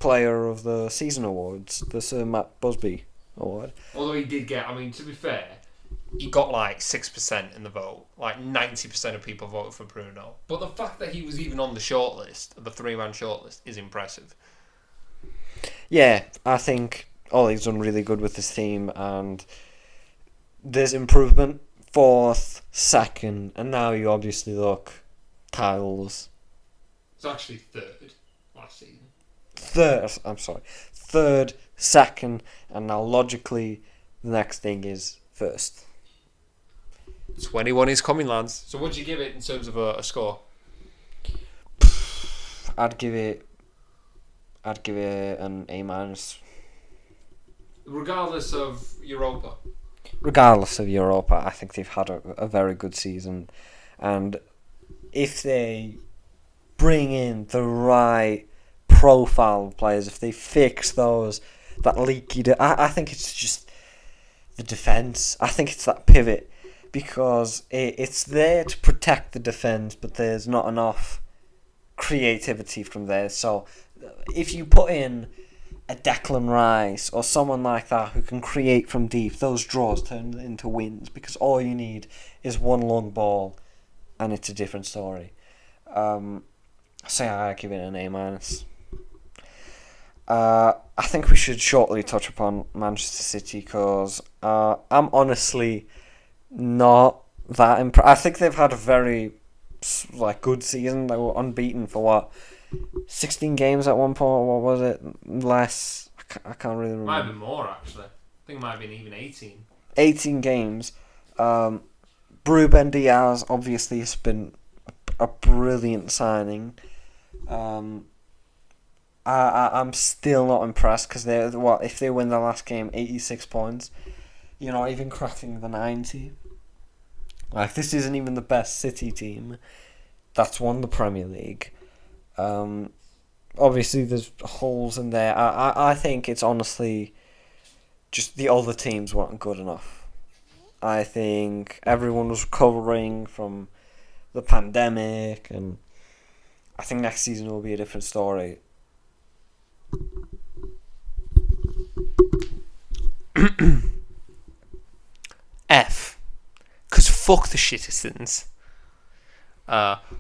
Player of the Season awards, the Sir Matt Busby award. Although he did get, to be fair, he got like 6% in the vote. Like 90% of people voted for Bruno. But the fact that he was even on the shortlist, the 3-man shortlist, is impressive. Yeah, I think Ollie's done really good with this team, and there's improvement. 4th, 2nd, and now you obviously look titles. It's actually 3rd last season. 3rd, 2nd, and now logically the next thing is 1st. 21 is coming, lads. So what do you give it in terms of a score? I'd give it an A-. Regardless of Europa. Regardless of Europa, I think they've had a very good season, and if they bring in the right profile of players, if they fix that leaky, I think it's just the defence. I think it's that pivot, because it's there to protect the defence, but there's not enough creativity from there. So if you put in a Declan Rice or someone like that who can create from deep, those draws turn into wins, because all you need is one long ball and it's a different story. So I give it an A-. I think we should shortly touch upon Manchester City, because I'm honestly not that impressed. I think they've had a very good season. They were unbeaten for 16 games at one point. What was it? Less? I can't really remember. Might have been more, actually. I think it might have been even 18. 18 games. Ruben Diaz obviously has been a brilliant signing. I'm still not impressed, because if they win the last game, 86 points. You're not even cracking the 90. This isn't even the best City team that's won the Premier League. Obviously there's holes in there. I think it's honestly just the other teams weren't good enough. I think everyone was recovering from the pandemic, and I think next season will be a different story. F, because fuck the Citizens.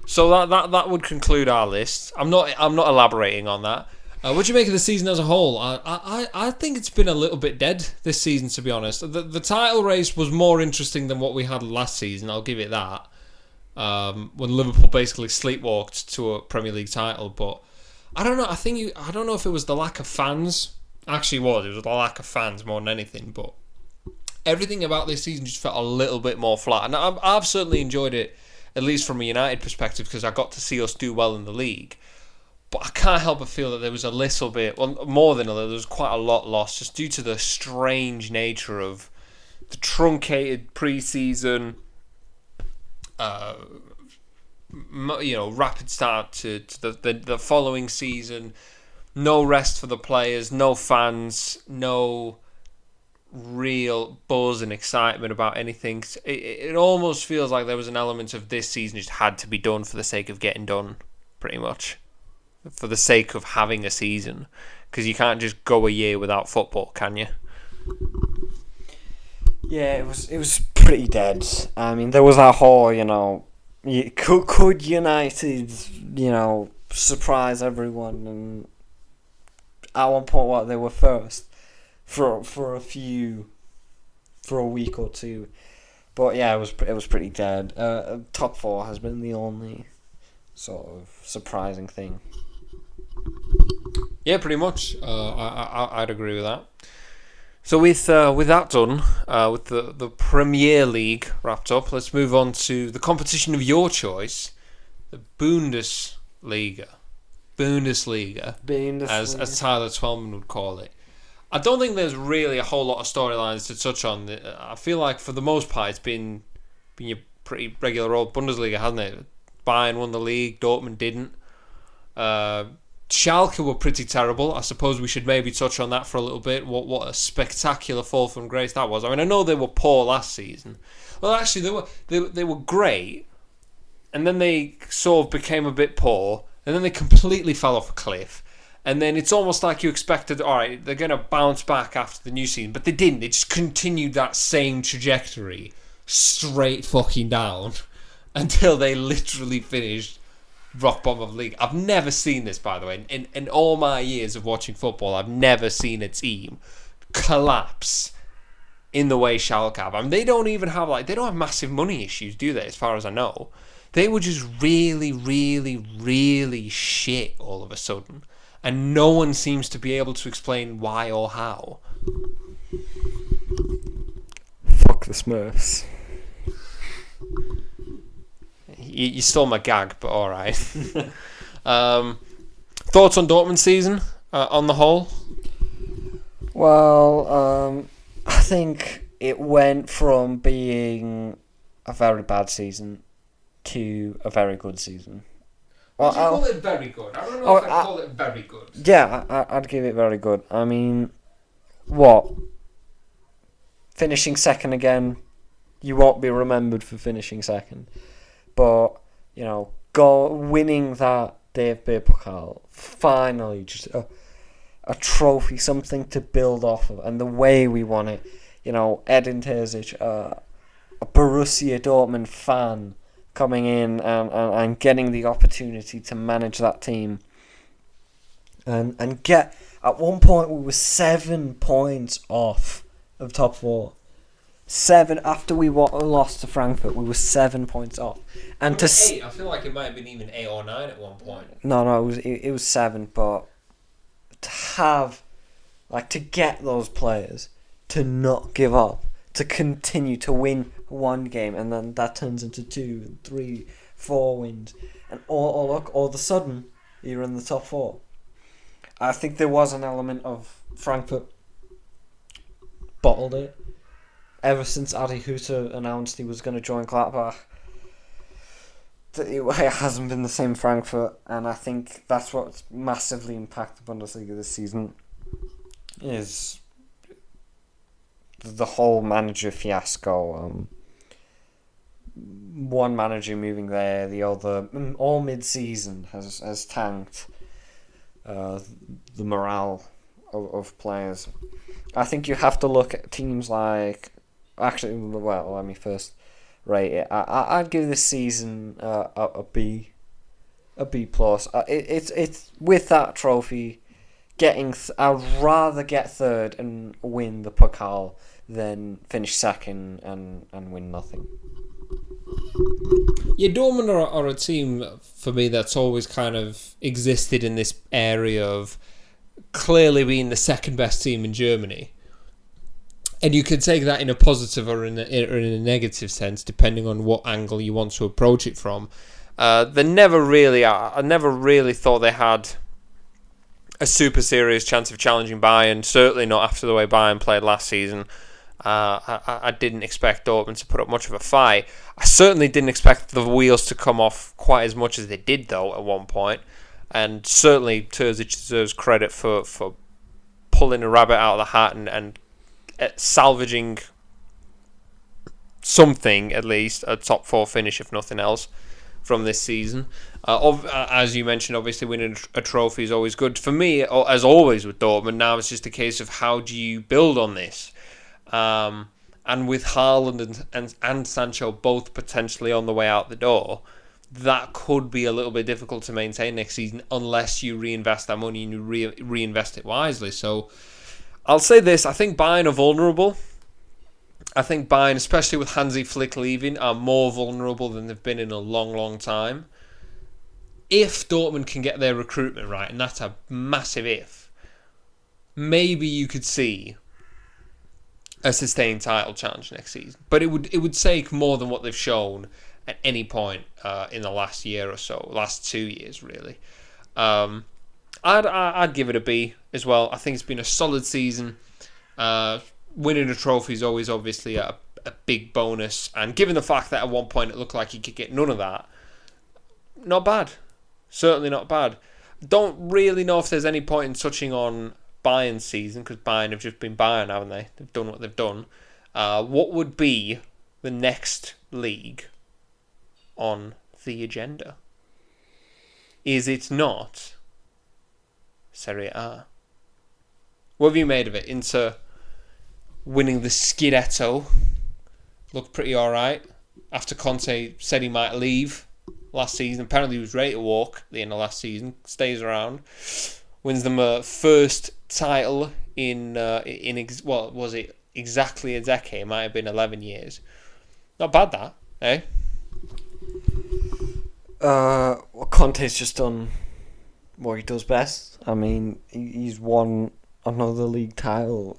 So that would conclude our list. I'm not elaborating on that. What do you make of the season as a whole? I think it's been a little bit dead this season, to be honest. The title race was more interesting than what we had last season. I'll give it that. When Liverpool basically sleepwalked to a Premier League title, but I don't know. I don't know if it was the lack of fans. Actually, it was the lack of fans more than anything. But everything about this season just felt a little bit more flat, and I've certainly enjoyed it, at least from a United perspective, because I got to see us do well in the league. But I can't help but feel that there was a little bit, well, more than a little, there was quite a lot lost, just due to the strange nature of the truncated pre-season, rapid start to the following season. No rest for the players, no fans, no real buzz and excitement about anything. It almost feels like there was an element of this season just had to be done for the sake of getting done, pretty much. For the sake of having a season. Because you can't just go a year without football, can you? Yeah, it was pretty dead. I mean, there was that whole, could United, surprise everyone, and at one point, they were first for a week or two, but yeah, it was pretty dead. Top four has been the only sort of surprising thing. Yeah, pretty much. I'd agree with that. So with that done, with the Premier League wrapped up, let's move on to the competition of your choice, the Bundesliga, as Tyler Twellman would call it. I don't think there's really a whole lot of storylines to touch on. I feel like for the most part it's been your pretty regular old Bundesliga, hasn't it? Bayern won the league, Dortmund didn't. Schalke were pretty terrible. I suppose we should maybe touch on that for a little bit. What a spectacular fall from grace that was. I mean, I know they were poor last season. Well, actually, they were great, and then they sort of became a bit poor, and then they completely fell off a cliff. And then it's almost like you expected, all right, they're going to bounce back after the new season. But they didn't. They just continued that same trajectory straight fucking down until they literally finished rock bottom of the league. I've never seen this, by the way. In all my years of watching football, I've never seen a team collapse in the way Schalke have. I mean, they don't have massive money issues, do they, as far as I know? They were just really, really, really shit all of a sudden. And no one seems to be able to explain why or how. Fuck the Smurfs. You stole my gag, but alright. Thoughts on Dortmund's season, on the whole? Well, I think it went from being a very bad season to a very good season. Would you call it very good? I don't know if I'd call it very good. Yeah, I'd give it very good. I mean, finishing second again, you won't be remembered for finishing second. But, winning that DFB Pokal, finally, just a trophy, something to build off of, and the way we won it. Edin Terzic, a Borussia Dortmund fan, coming in and getting the opportunity to manage that team. And get, at one point we were 7 points off of top four. 7 after we lost to Frankfurt, we were 7 points off. And to 8, I feel like it might have been even 8 or 9 at one point. No, it was 7. But to have, to get those players to not give up, to continue to win one game, and then that turns into 2 and 3, 4 wins, and all of a sudden you're in the top 4. I think there was an element of Frankfurt bottled it. Ever since Adi Hutter announced he was going to join Gladbach, it hasn't been the same Frankfurt, and I think that's what's massively impacted Bundesliga this season, is the whole manager fiasco. One manager moving there, the other, all mid-season has tanked the morale of players. I think you have to look at teams like... Actually, well, let me first rate it. I'd give this season a B plus. It's with that trophy, I'd rather get third and win the Pokal than finish second and win nothing. Yeah, Dortmund are a team for me that's always kind of existed in this area of clearly being the second best team in Germany. And you can take that in a positive or in a negative sense, depending on what angle you want to approach it from. I never really thought they had a super serious chance of challenging Bayern. Certainly not after the way Bayern played last season. I didn't expect Dortmund to put up much of a fight. I certainly didn't expect the wheels to come off quite as much as they did, though, at one point. And certainly Terzic deserves credit for pulling a rabbit out of the hat and salvaging something, at least, a top 4 finish, if nothing else, from this season. As you mentioned, obviously winning a trophy is always good. For me, as always with Dortmund, now it's just a case of how do you build on this? And with Haaland and Sancho both potentially on the way out the door, that could be a little bit difficult to maintain next season unless you reinvest that money and you reinvest it wisely. So I'll say this, I think Bayern are vulnerable. I think Bayern, especially with Hansi Flick leaving, are more vulnerable than they've been in a long, long time. If Dortmund can get their recruitment right, and that's a massive if, maybe you could see a sustained title challenge next season. But it would take more than what they've shown at any point in the last year or so, last 2 years really. I'd give it a B as well. I think it's been a solid season. Winning a trophy is always obviously a big bonus, and given the fact that at one point it looked like you could get none of that, not bad. Certainly not bad. Don't really know if there's any point in touching on Bayern's season, because Bayern have just been Bayern, haven't they? They've done what they've done. What would be the next league on the agenda? Is it not Serie A? What have you made of it? Inter winning the Scudetto, looked pretty alright after Conte said he might leave last season. Apparently he was ready to walk at the end of last season. Stays around, wins them a first title in what was it, exactly a decade? It might have been 11 years. Not bad, that, eh? Well, Conte's just done what he does best. I mean, he's won another league title.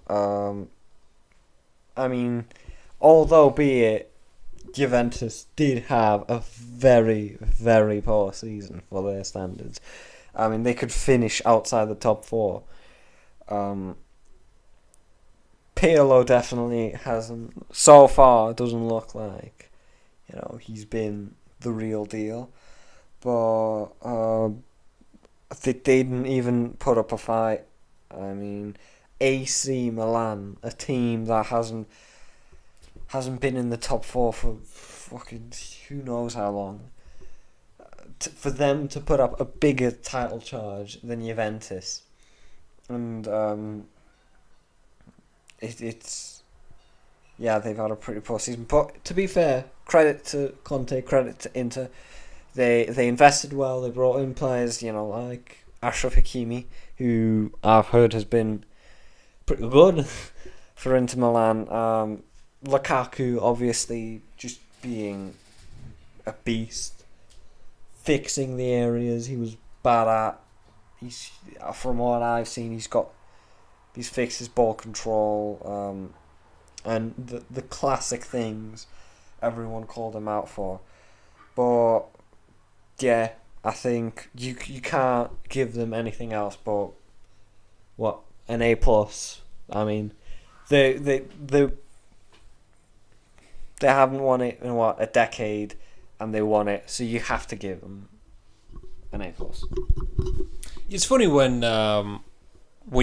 I mean, although be it Juventus did have a very, very poor season for their standards. I mean, they could finish outside the top 4. Pirlo definitely hasn't, so far, doesn't look like, he's been the real deal. But they didn't even put up a fight. I mean, AC Milan, a team that hasn't been in the top 4 for fucking who knows how long. For them to put up a bigger title charge than Juventus, and they've had a pretty poor season. But to be fair, credit to Conte, credit to Inter. They invested well. They brought in players, like Achraf Hakimi, who I've heard has been pretty good for Inter Milan. Lukaku, obviously, just being a beast, fixing the areas he was bad at. He's, from what I've seen, he's fixed his ball control, and the classic things everyone called him out for. But yeah, I think you can't give them anything else but an A+. I mean, they haven't won it in a decade, and they won it, so you have to give them an A+. It's funny when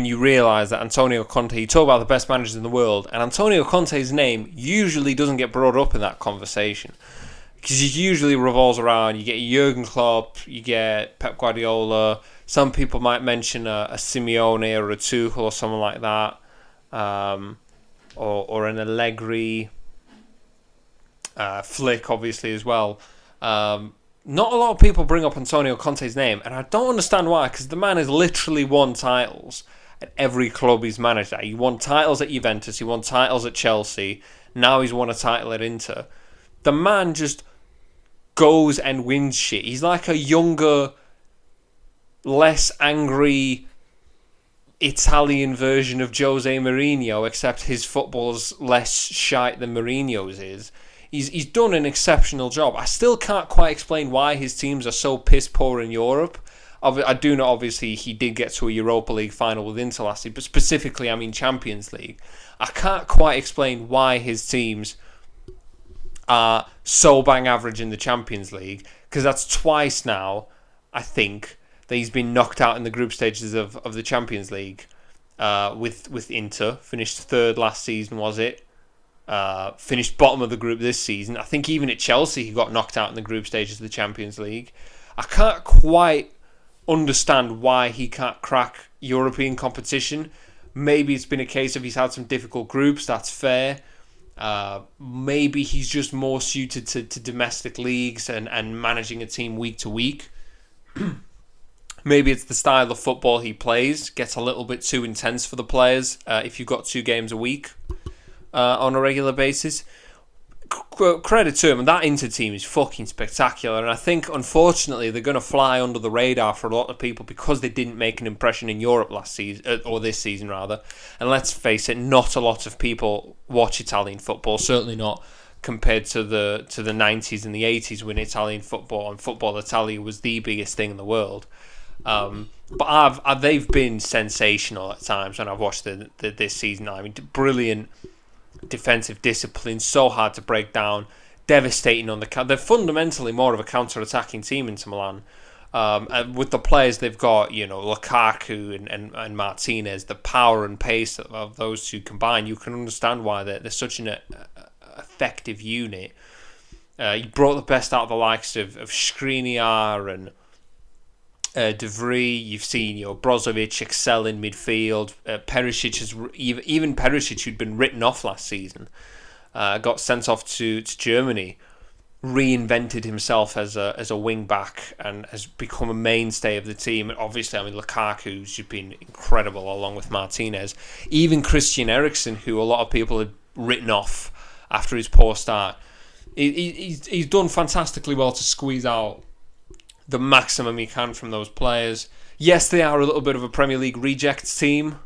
you realise that Antonio Conte, you talk about the best managers in the world, and Antonio Conte's name usually doesn't get brought up in that conversation, because it usually revolves around, you get Jurgen Klopp, you get Pep Guardiola, some people might mention a Simeone or a Tuchel or someone like that, or an Allegri, Flick obviously as well. Not a lot of people bring up Antonio Conte's name, and I don't understand why, because the man has literally won titles at every club he's managed at. He won titles at Juventus, he won titles at Chelsea, now he's won a title at Inter. The man just goes and wins shit. He's like a younger, less angry Italian version of Jose Mourinho, except his football's less shite than Mourinho's is. He's done an exceptional job. I still can't quite explain why his teams are so piss poor in Europe. I do know, obviously, he did get to a Europa League final with Inter last season, but specifically, I mean Champions League. I can't quite explain why his teams are so bang average in the Champions League, because that's twice now, I think, that he's been knocked out in the group stages of the Champions League. With Inter, finished third last season, was it? Finished bottom of the group this season. I think even at Chelsea, he got knocked out in the group stages of the Champions League. I can't quite understand why he can't crack European competition. Maybe it's been a case of he's had some difficult groups, that's fair. Maybe he's just more suited to domestic leagues and managing a team week to week. Maybe it's the style of football he plays, gets a little bit too intense for the players if you've got 2 games a week on a regular basis. Credit to him, and that Inter team is fucking spectacular, and I think unfortunately they're going to fly under the radar for a lot of people because they didn't make an impression in Europe last season, or this season rather. And let's face it, not a lot of people watch Italian football, certainly not compared to the 90s and the 80s when Italian football and Football Italia was the biggest thing in the world. But they've been sensational at times when I've watched this season. I mean, brilliant defensive discipline, so hard to break down, devastating on the counter. They're fundamentally more of a counter-attacking team into Milan. And with the players they've got, Lukaku and Martinez, the power and pace of those two combined, you can understand why they're such an effective unit. You brought the best out of the likes of Skriniar and De Vrij. You've seen Brozovic excel in midfield. Perisic even Perisic, who'd been written off last season, got sent off to Germany, reinvented himself as a wing back and has become a mainstay of the team. And obviously, I mean, Lukaku's been incredible along with Martinez. Even Christian Eriksen, who a lot of people had written off after his poor start, he's done fantastically well to squeeze out the maximum he can from those players. Yes, they are a little bit of a Premier League reject team,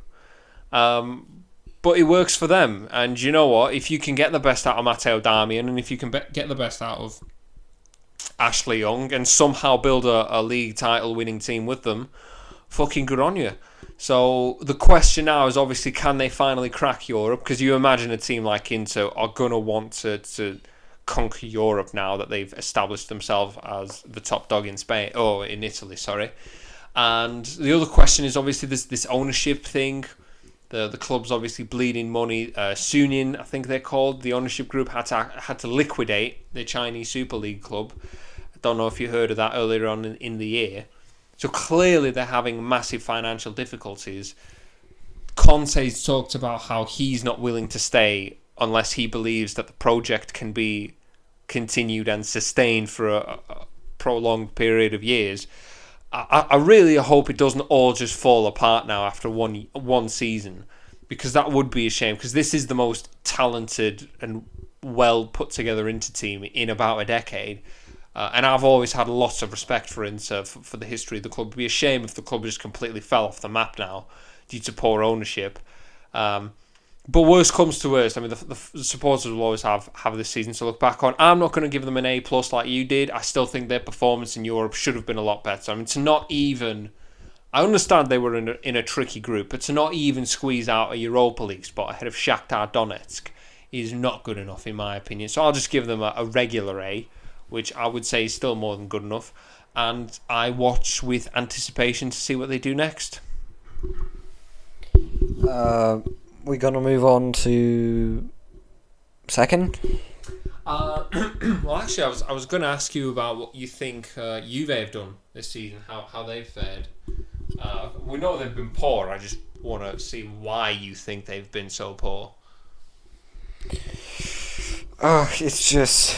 but it works for them. And you know what? If you can get the best out of Matteo Darmian, and if you can get the best out of Ashley Young, and somehow build a league title winning team with them, fucking good on you. So the question now is obviously, can they finally crack Europe? Because you imagine a team like Inter are going to want to conquer Europe now that they've established themselves as the top dog in Italy, sorry. And the other question is obviously this ownership thing. The club's obviously bleeding money. Suning, I think they're called, the ownership group had to liquidate the Chinese Super League club. I don't know if you heard of that earlier on in the year. So clearly they're having massive financial difficulties. Conte's talked about how he's not willing to stay unless he believes that the project can be continued and sustained for a prolonged period of years. I really hope it doesn't all just fall apart now after one season, because that would be a shame, because this is the most talented and well put together Inter team in about a decade. And I've always had lots of respect for Inter, for the history of the club. It would be a shame if the club just completely fell off the map now due to poor ownership. But worst comes to worst, I mean, the supporters will always have this season to look back on. I'm not going to give them an A+ like you did. I still think their performance in Europe should have been a lot better. I mean, to not even... I understand they were in a tricky group, but to not even squeeze out a Europa League spot ahead of Shakhtar Donetsk is not good enough, in my opinion. So I'll just give them a regular A, which I would say is still more than good enough. And I watch with anticipation to see what they do next. We're going to move on to second. Well, actually, I was going to ask you about what you think Juve have done this season, how they've fared. We know they've been poor. I just want to see why you think they've been so poor. It's just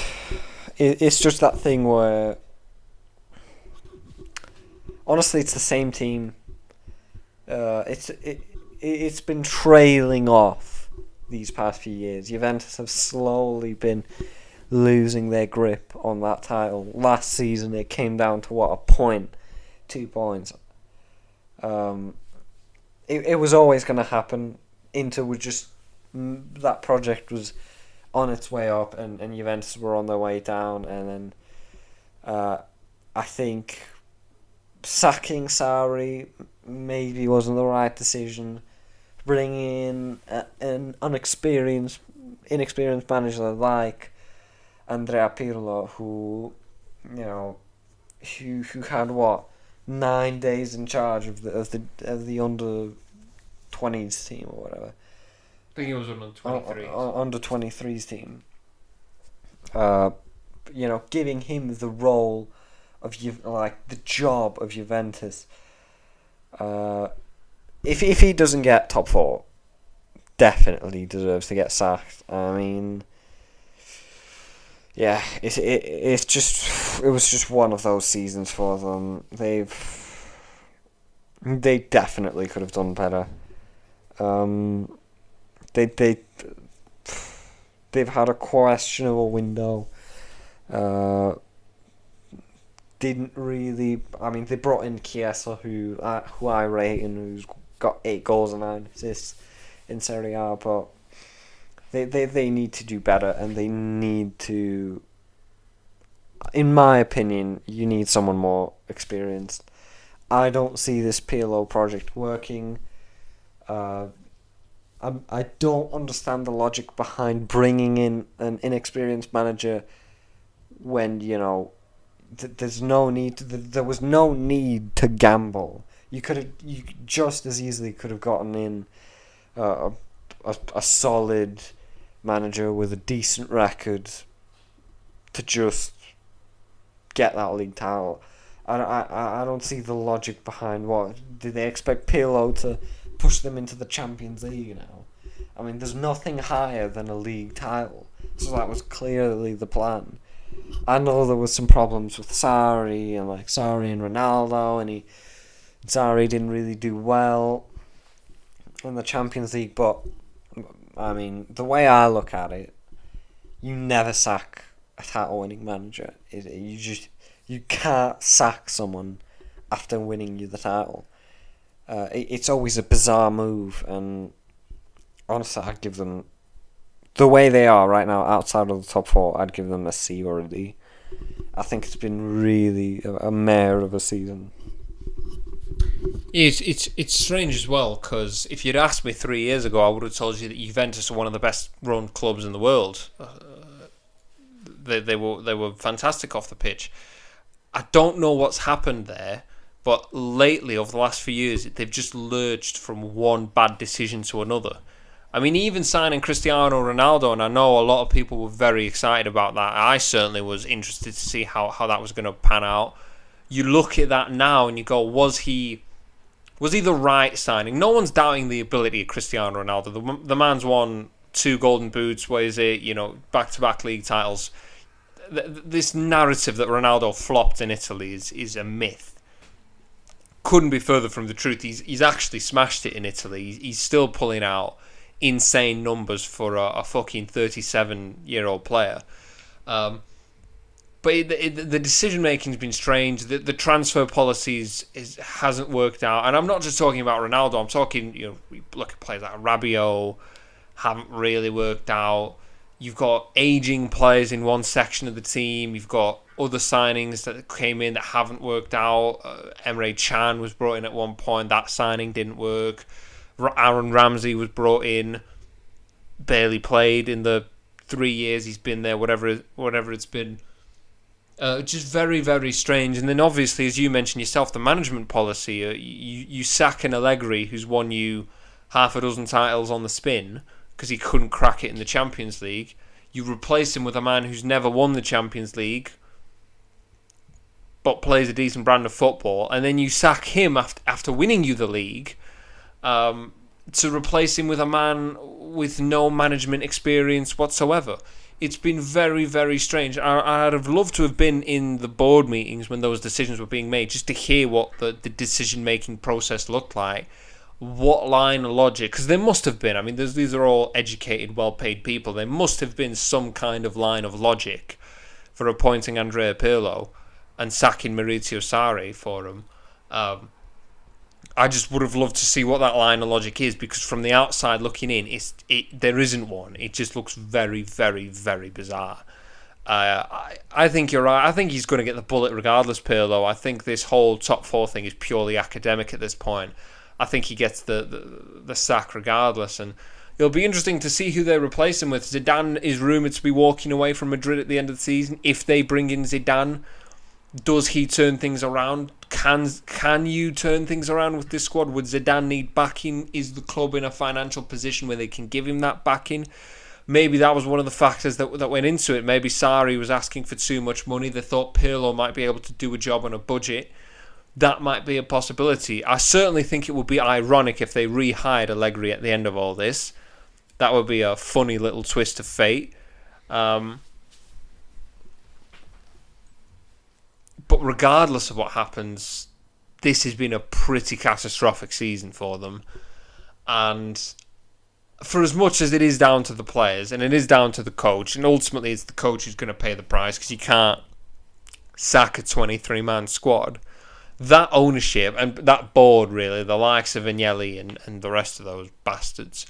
that thing where, honestly, it's the same team. It's been trailing off these past few years. Juventus have slowly been losing their grip on that title. Last season it came down to a point, 2 points. It was always going to happen. Inter was just, that project was on its way up, and Juventus were on their way down, and then I think sacking Sarri maybe wasn't the right decision. Bringing in an inexperienced manager like Andrea Pirlo, who had 9 days in charge of the under 20s team or whatever. I think it was under 23. Under 23s team. Giving him the role of the job of Juventus. If he doesn't get top 4, definitely deserves to get sacked. I mean, yeah, it was just one of those seasons for them. They definitely could have done better. They've had a questionable window. Didn't really. I mean, they brought in Chiesa, who I rate and who's got 8 goals and 9 assists in Serie A, but they need to do better, and they need to. In my opinion, you need someone more experienced. I don't see this Pirlo project working. I don't understand the logic behind bringing in an inexperienced manager when there's no need. There was no need to gamble. You just as easily could have gotten in a solid manager with a decent record to just get that league title. I don't see the logic behind what did they expect Pirlo to push them into the Champions League now. I mean, there's nothing higher than a league title, so that was clearly the plan. I know there was some problems with Sarri and Ronaldo, and Sarri didn't really do well in the Champions League, but I mean, the way I look at it, you never sack a title-winning manager. You can't sack someone after winning you the title. It's always a bizarre move, and honestly, I'd give them, the way they are right now, outside of the top 4, I'd give them a C or a D. I think it's been really a mare of a season. It's strange as well, because if you'd asked me 3 years ago, I would have told you that Juventus are one of the best run clubs in the world. They were fantastic off the pitch. I don't know what's happened there, but lately, over the last few years, they've just lurched from one bad decision to another. I mean, even signing Cristiano Ronaldo, and I know a lot of people were very excited about that. I certainly was interested to see how that was going to pan out. You look at that now and you go, was he the right signing? No one's doubting the ability of Cristiano Ronaldo. The man's won 2 Golden Boots, back-to-back league titles. This narrative that Ronaldo flopped in Italy is a myth. Couldn't be further from the truth. He's actually smashed it in Italy. He's still pulling out insane numbers for a fucking 37-year-old player. But the decision making's been strange. The transfer policies hasn't worked out, and I'm not just talking about Ronaldo. I'm talking, we look at players like Rabiot, haven't really worked out. You've got aging players in one section of the team. You've got other signings that came in that haven't worked out. Emre Can was brought in at one point. That signing didn't work. Aaron Ramsey was brought in, barely played in the 3 years he's been there, whatever it's been. Just very, very strange. And then obviously, as you mentioned yourself, the management policy. You sack an Allegri who's won you half a dozen titles on the spin because he couldn't crack it in the Champions League. You replace him with a man who's never won the Champions League but plays a decent brand of football, and then you sack him after winning you the league to replace him with a man with no management experience whatsoever. It's been very, very strange. I'd have loved to have been in the board meetings when those decisions were being made, just to hear what the decision-making process looked like. What line of logic? Because there must have been. I mean, these are all educated, well-paid people. There must have been some kind of line of logic for appointing Andrea Pirlo and sacking Maurizio Sarri for him. I just would have loved to see what that line of logic is, because from the outside looking in, there isn't one. It just looks very, very, very bizarre. I think you're right. I think he's going to get the bullet regardless, Pirlo. I think this whole top 4 thing is purely academic at this point. I think he gets the sack regardless, and it'll be interesting to see who they replace him with. Zidane is rumoured to be walking away from Madrid at the end of the season. If they bring in Zidane, does he turn things around? Can you turn things around with this squad? Would Zidane need backing? Is the club in a financial position where they can give him that backing? Maybe that was one of the factors that went into it. Maybe Sarri was asking for too much money. They thought Pirlo might be able to do a job on a budget. That might be a possibility. I certainly think it would be ironic if they rehired Allegri at the end of all this. That would be a funny little twist of fate. But regardless of what happens, this has been a pretty catastrophic season for them. And for as much as it is down to the players and it is down to the coach, and ultimately it's the coach who's going to pay the price because you can't sack a 23-man squad, that ownership and that board, really, the likes of Agnelli and the rest of those bastards,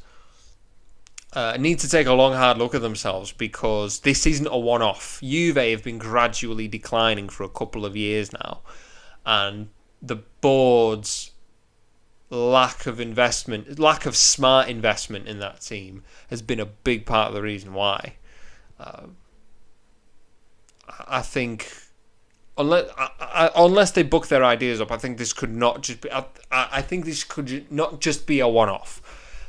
need to take a long, hard look at themselves, because this isn't a one-off. Juve have been gradually declining for a couple of years now, and the board's lack of smart investment in that team has been a big part of the reason why. I think unless they book their ideas up, I think this could not just be. I think this could not just be a one-off.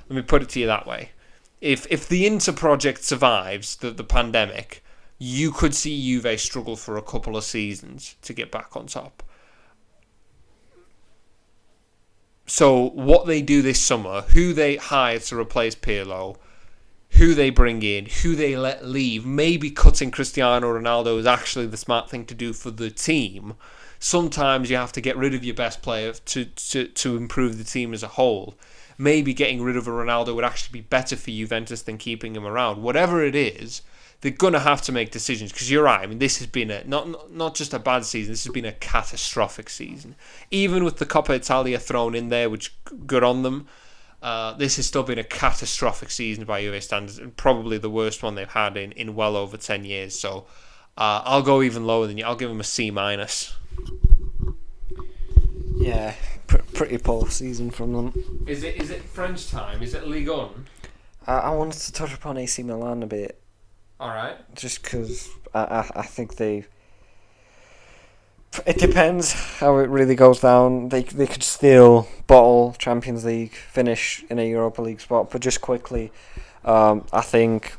Let me put it to you that way. If the Inter project survives the pandemic, you could see Juve struggle for a couple of seasons to get back on top. So what they do this summer, who they hire to replace Pirlo, who they bring in, who they let leave, maybe cutting Cristiano Ronaldo is actually the smart thing to do for the team. Sometimes you have to get rid of your best player to improve the team as a whole. Maybe getting rid of a Ronaldo would actually be better for Juventus than keeping him around. Whatever it is, they're going to have to make decisions, because you're right. I mean, this has been not just a bad season, this has been a catastrophic season. Even with the Coppa Italia thrown in there, which good on them, this has still been a catastrophic season by Juve standards, and probably the worst one they've had in well over 10 years. So I'll go even lower than you. I'll give them a C-. Yeah, pretty poor season from them. Is it French time? Is it Ligue 1? I wanted to touch upon AC Milan a bit. All right. Just because I think they... It depends how it really goes down. They could still bottle Champions League, finish in a Europa League spot. But just quickly, I think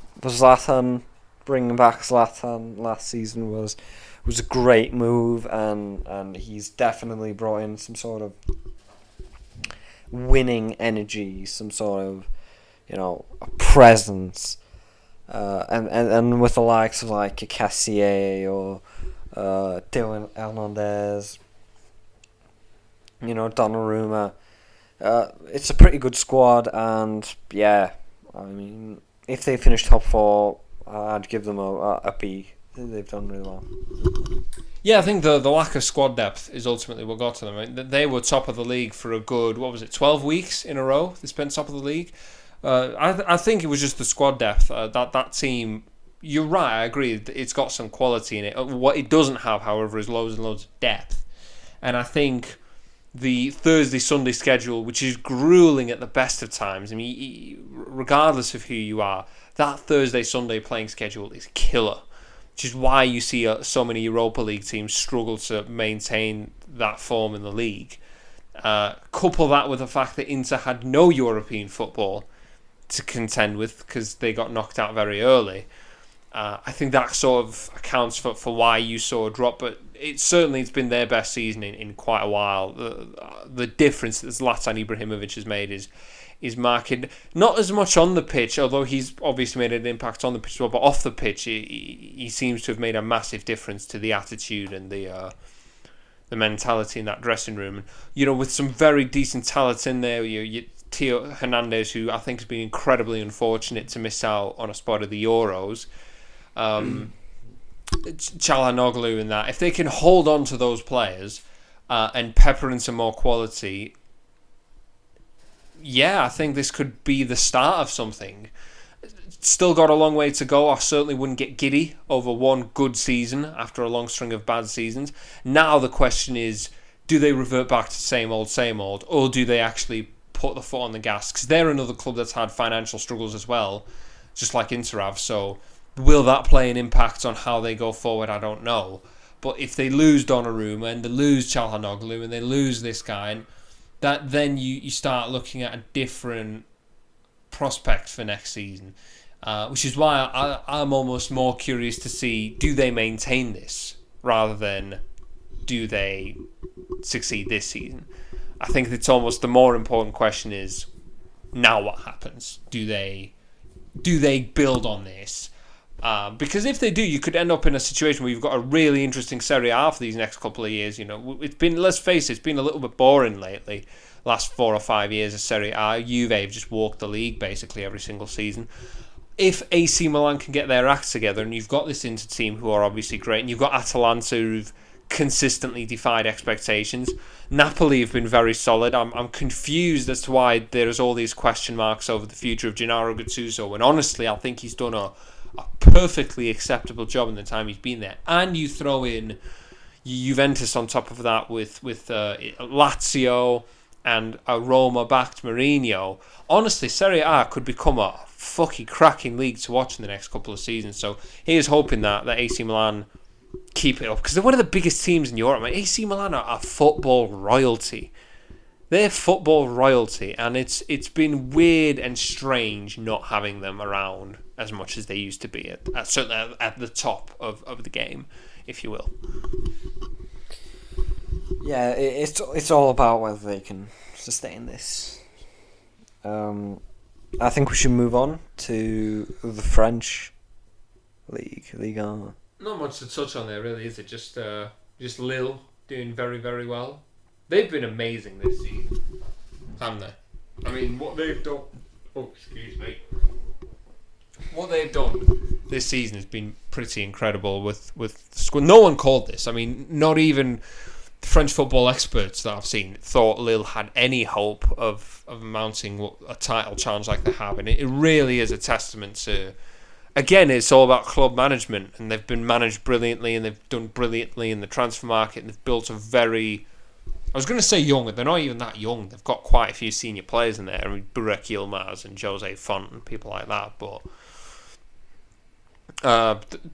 bringing back Zlatan last season was a great move, and he's definitely brought in some sort of winning energy, some sort of, a presence. And with the likes of like Cassier or Dylan Hernandez, Donnarumma, it's a pretty good squad, and yeah, I mean, if they finish top 4, I'd give them a B. They've done really well. Yeah, I think the lack of squad depth is ultimately what got to them. I mean, they were top of the league for a good, 12 weeks in a row. They spent top of the league. I think it was just the squad depth. That team, you're right, I agree, it's got some quality in it. What it doesn't have, however, is loads and loads of depth. And I think the Thursday-Sunday schedule, which is grueling at the best of times, I mean, regardless of who you are, that Thursday-Sunday playing schedule is killer. Which is why you see so many Europa League teams struggle to maintain that form in the league. Couple that with the fact that Inter had no European football to contend with because they got knocked out very early. I think that sort of accounts for why you saw a drop, but it's been their best season in quite a while. The difference that Zlatan Ibrahimovic has made is marking, not as much on the pitch, although he's obviously made an impact on the pitch as well, but off the pitch he seems to have made a massive difference to the attitude and the mentality in that dressing room. And, with some very decent talent in there, you Theo Hernandez, who I think has been incredibly unfortunate to miss out on a spot of the Euros, Çalhanoğlu and that. If they can hold on to those players and pepper in some more quality, yeah, I think this could be the start of something. Still got a long way to go. I certainly wouldn't get giddy over one good season after a long string of bad seasons. Now the question is, do they revert back to same old, or do they actually put the foot on the gas? Because they're another club that's had financial struggles as well, just like Inter have. So will that play an impact on how they go forward? I don't know. But if they lose Donnarumma and they lose Çalhanoğlu and they lose this guy, that then you start looking at a different prospect for next season. Which is why I'm almost more curious to see, do they maintain this rather than do they succeed this season? I think it's almost the more important question is, now what happens? Do they build on this? Because if they do, you could end up in a situation where you've got a really interesting Serie A for these next couple of years. It's been, let's face it, it's been a little bit boring lately. Last 4 or 5 years of Serie A, Juve have just walked the league basically every single season. If AC Milan can get their acts together, and you've got this Inter team who are obviously great, and you've got Atalanta who've consistently defied expectations. Napoli have been very solid. I'm confused as to why there's all these question marks over the future of Gennaro Gattuso, and honestly, I think he's done a perfectly acceptable job in the time he's been there. And you throw in Juventus on top of that with Lazio and a Roma-backed Mourinho. Honestly, Serie A could become a fucking cracking league to watch in the next couple of seasons. So here's hoping that AC Milan keep it up, because they're one of the biggest teams in Europe. AC Milan are football royalty. They're football royalty, and it's been weird and strange not having them around as much as they used to be certainly at the top of the game, if you will. Yeah, it's all about whether they can sustain this. I think we should move on to the French league, Ligue 1. Not much to touch on there, really, is it? Just Lille doing very, very well. They've been amazing this season, haven't they? I mean, what they've done... Oh, excuse me. What they've done this season has been pretty incredible with squad. No one called this. I mean, not even French football experts that I've seen thought Lille had any hope of mounting a title challenge like they have. And it really is a testament to... Again, it's all about club management, and they've been managed brilliantly, and they've done brilliantly in the transfer market, and they've built a very... I was going to say young, but they're not even that young. They've got quite a few senior players in there. I mean, Burak Yilmaz and Jose Font and people like that. But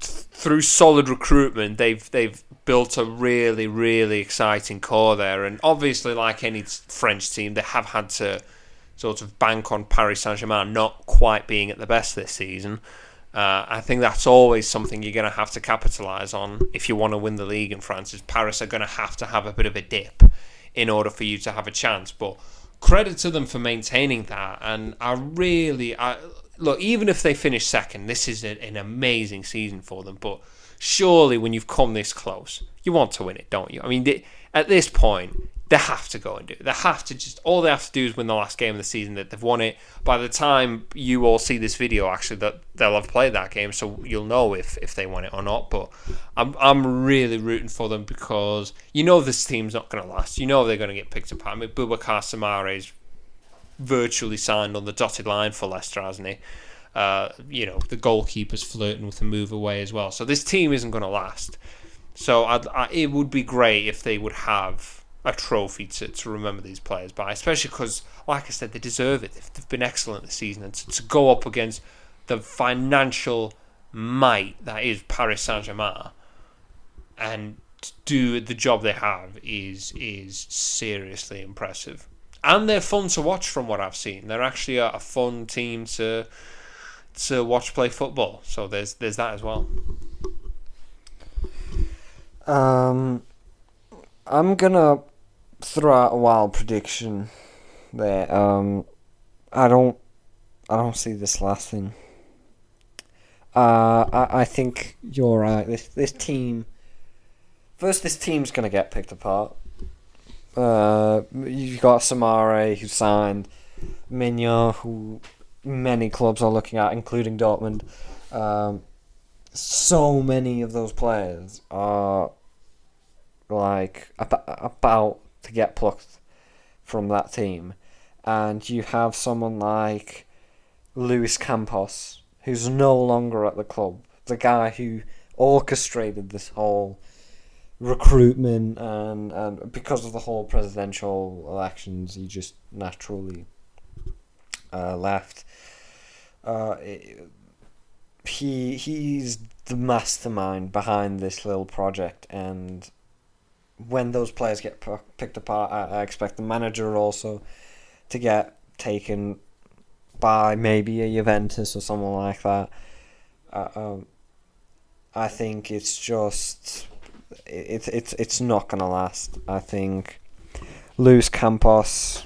through solid recruitment, they've built a really, really exciting core there. And obviously, like any French team, they have had to sort of bank on Paris Saint-Germain not quite being at the best this season. I think that's always something you're going to have to capitalise on if you want to win the league in France. Is Paris are going to have a bit of a dip in order for you to have a chance. But credit to them for maintaining that. And look, even if they finish second, this is an amazing season for them. But surely when you've come this close, you want to win it, don't you? I mean, at this point, they have to go and do it. All they have to do is win the last game of the season. That they've won it. By the time you all see this video, actually, that they'll have played that game, so you'll know if they won it or not. But I'm really rooting for them, because you know this team's not going to last. You know they're going to get picked apart. I mean, Boubacar Samaré's virtually signed on the dotted line for Leicester, hasn't he? The goalkeeper's flirting with a move away as well. So this team isn't going to last. So it would be great if they would have a trophy to remember these players by, especially because, like I said, they deserve it. They've been excellent this season, and to go up against the financial might that is Paris Saint-Germain and to do the job they have is seriously impressive. And they're fun to watch from what I've seen. They're actually a fun team to watch play football. So there's that as well. I'm gonna throw out a wild prediction there. I don't see this lasting. I think you're right. This team. First, this team's gonna get picked apart. You've got Samaré, who signed, Mignon, who many clubs are looking at, including Dortmund. So many of those players are like about to get plucked from that team, and you have someone like Luis Campos, who's no longer at the club, the guy who orchestrated this whole recruitment, and because of the whole presidential elections, he just naturally left. He's the mastermind behind this little project, and when those players get picked apart, I expect the manager also to get taken by maybe a Juventus or someone like that. I think it's just it's not gonna last. I think Luis Campos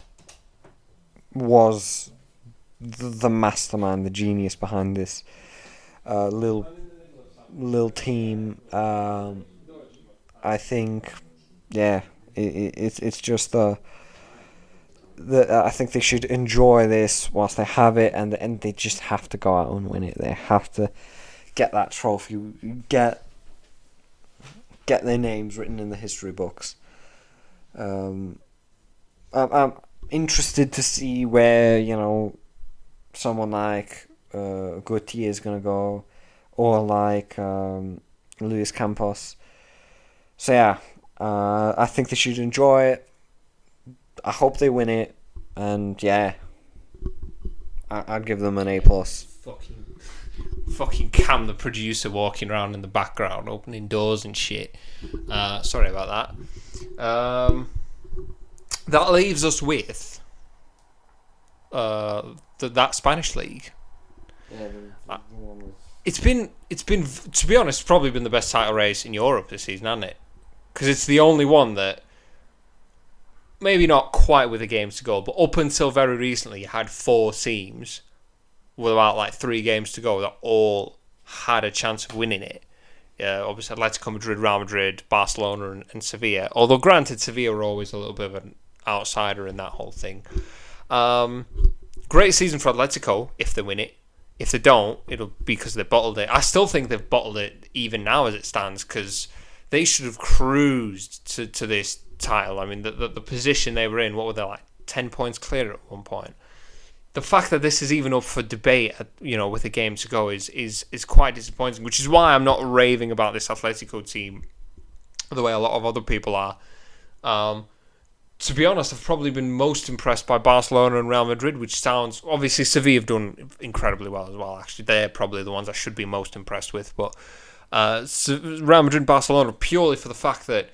was the mastermind, the genius behind this little team. I think, yeah, it's just I think they should enjoy this whilst they have it, and they just have to go out and win it. They have to get that trophy, get their names written in the history books. I'm interested to see where someone like Gautier is gonna go, or like Luis Campos. So yeah, I think they should enjoy it. I hope they win it, and yeah, I'd give them an A+. Fucking Cam, the producer, walking around in the background, opening doors and shit. Sorry about that. That leaves us with that Spanish league. Yeah, the one with... It's been to be honest, probably been the best title race in Europe this season, hasn't it? Because it's the only one that, maybe not quite with the games to go, but up until very recently, you had 4 teams with about like 3 games to go that all had a chance of winning it. Obviously, Atletico Madrid, Real Madrid, Barcelona, and Sevilla. Although, granted, Sevilla were always a little bit of an outsider in that whole thing. Great season for Atletico if they win it. If they don't, it'll be because they bottled it. I still think they've bottled it even now as it stands, because they should have cruised to this title. I mean, the position they were in, what were they, like 10 points clear at one point? The fact that this is even up for debate, with a game to go is quite disappointing, which is why I'm not raving about this Atletico team the way a lot of other people are. To be honest, I've probably been most impressed by Barcelona and Real Madrid, which sounds... Obviously, Sevilla have done incredibly well as well, actually. They're probably the ones I should be most impressed with. But Real Madrid and Barcelona, purely for the fact that,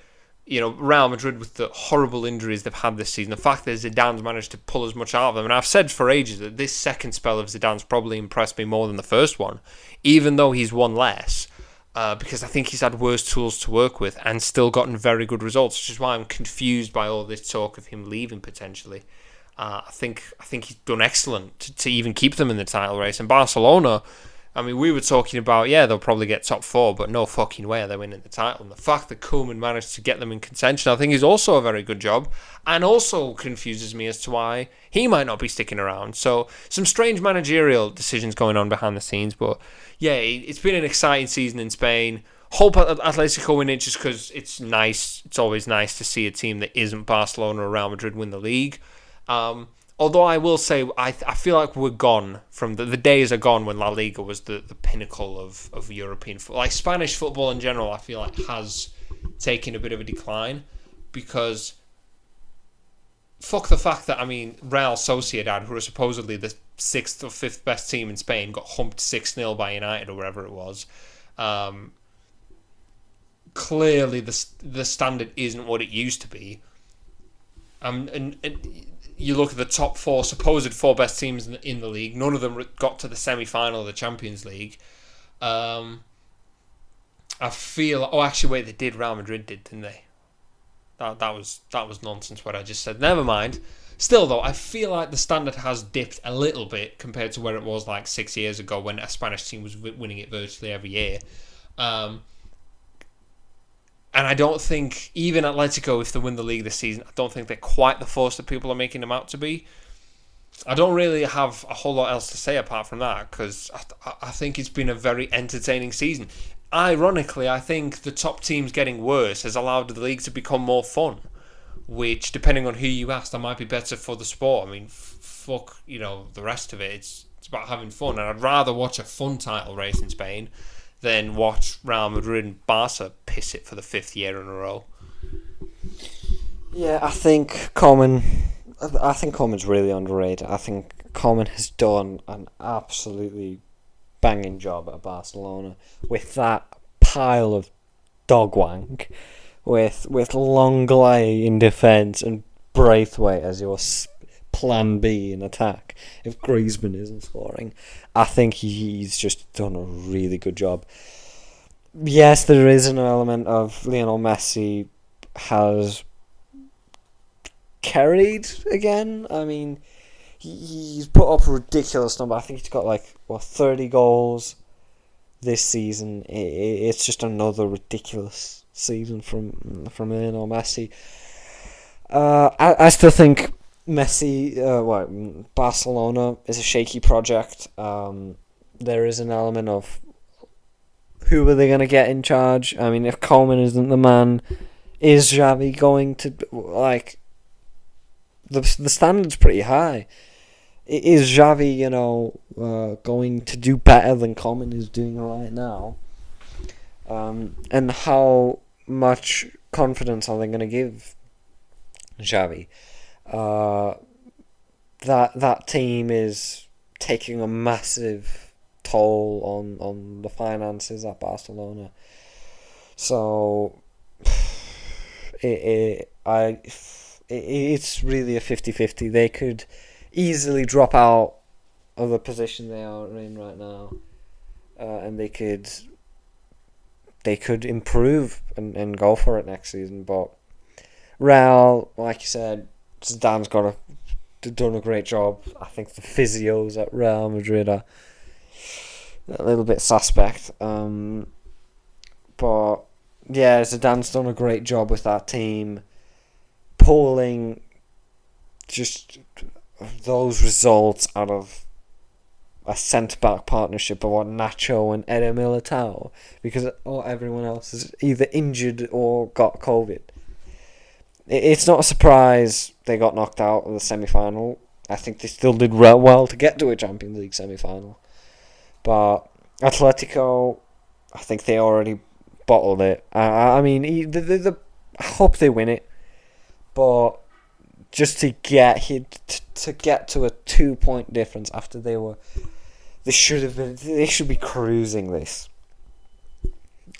Real Madrid, with the horrible injuries they've had this season, the fact that Zidane's managed to pull as much out of them. And I've said for ages that this second spell of Zidane's probably impressed me more than the first one, even though he's won less. Because I think he's had worse tools to work with and still gotten very good results, which is why I'm confused by all this talk of him leaving potentially. I think he's done excellent to even keep them in the title race. And Barcelona, I mean, we were talking about, they'll probably get top 4, but no fucking way they're winning the title. And the fact that Koeman managed to get them in contention, I think is also a very good job, and also confuses me as to why he might not be sticking around. So some strange managerial decisions going on behind the scenes, but yeah, it's been an exciting season in Spain. Hope Atletico win it just because it's nice. It's always nice to see a team that isn't Barcelona or Real Madrid win the league. Although I will say, I feel like we're gone from the days are gone when La Liga was the pinnacle of European football. Like Spanish football in general, I feel like has taken a bit of a decline because fuck the fact that, Real Sociedad, who are supposedly the 6th or 5th best team in Spain, got humped 6-0 by United or wherever it was. Clearly, the standard isn't what it used to be. And you look at the top 4 supposed 4 best teams in the league. None of them got to the semi-final of the Champions League. I feel... Oh, actually, wait, they did. Real Madrid did, didn't they? That was nonsense what I just said. Never mind. Still, though, I feel like the standard has dipped a little bit compared to where it was like 6 years ago when a Spanish team was winning it virtually every year. And I don't think, even Atletico, if they win the league this season, I don't think they're quite the force that people are making them out to be. I don't really have a whole lot else to say apart from that, because I think it's been a very entertaining season. Ironically, I think the top teams getting worse has allowed the league to become more fun, which, depending on who you ask, that might be better for the sport. Fuck, the rest of it. It's about having fun, and I'd rather watch a fun title race in Spain than watch Real Madrid and Barca piss it for the 5th year in a row. Yeah, I think Coleman's really underrated. I think Coleman has done an absolutely banging job at Barcelona with that pile of dog wank, with Longley in defence and Braithwaite as your plan B in attack if Griezmann isn't scoring. I think he's just done a really good job. Yes, there is an element of Lionel Messi has carried again. I mean, he's put up a ridiculous number. I think he's got 30 goals this season. It's just another ridiculous season from Lionel Messi. I still think Barcelona is a shaky project. There is an element of who are they going to get in charge? I mean, if Koeman isn't the man, is Xavi going to the standard's pretty high? Is Xavi, going to do better than Koeman is doing right now? And how much confidence are they going to give Xavi? That team is taking a massive toll on the finances at Barcelona. So it's really a 50-50. They could easily drop out of the position they are in right now, and they could improve and go for it next season. But Real, like you said, Zidane's done a great job. I think the physios at Real Madrid are a little bit suspect. But yeah, Zidane's done a great job with that team, pulling just those results out of a centre-back partnership of Nacho and Eder Militao, because everyone else is either injured or got COVID. It's not a surprise they got knocked out of the semi-final. I think they still did well to get to a Champions League semi-final. But Atletico, I think they already bottled it. I mean, I hope they win it, but just to get to a 2-point difference after they should be cruising this.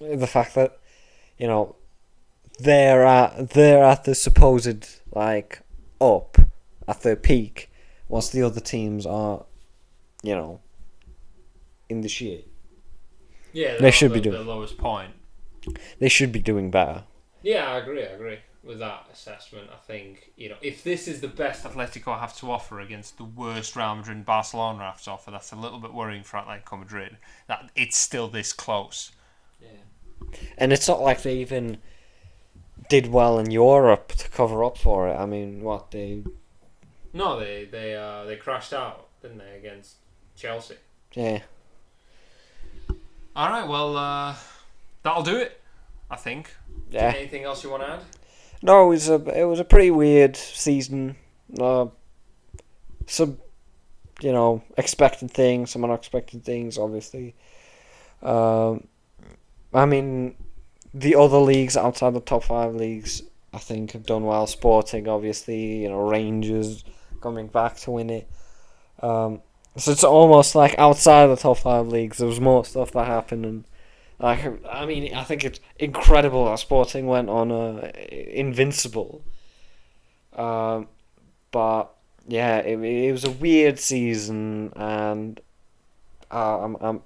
The fact that they're at the supposed up at their peak, whilst the other teams are in the shit. Yeah, they should be doing the lowest point. They should be doing better. Yeah, I agree with that assessment. I think if this is the best Atletico have to offer against the worst Real Madrid and Barcelona have to offer, that's a little bit worrying for Atletico Madrid. That it's still this close. Yeah, and it's not like they even did well in Europe to cover up for it. I mean, they crashed out, didn't they, against Chelsea? Yeah. All right, well, that'll do it, I think. Yeah. Anything else you want to add? No, it was a pretty weird season. Some expected things, some unexpected things, obviously. I mean, the other leagues outside the top 5 leagues, I think, have done well. Sporting, obviously, Rangers coming back to win it. So it's almost like outside the top 5 leagues, there was more stuff that happened, and I think it's incredible that Sporting went on invincible. But yeah, it was a weird season, and I'm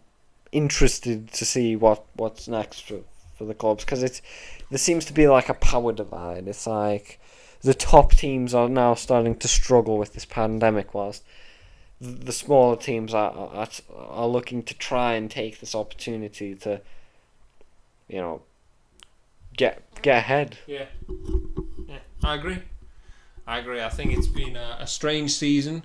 interested to see what's next for the clubs, because there seems to be like a power divide. It's like the top teams are now starting to struggle with this pandemic, whilst the smaller teams are looking to try and take this opportunity to get ahead. Yeah, I agree. I think it's been a strange season.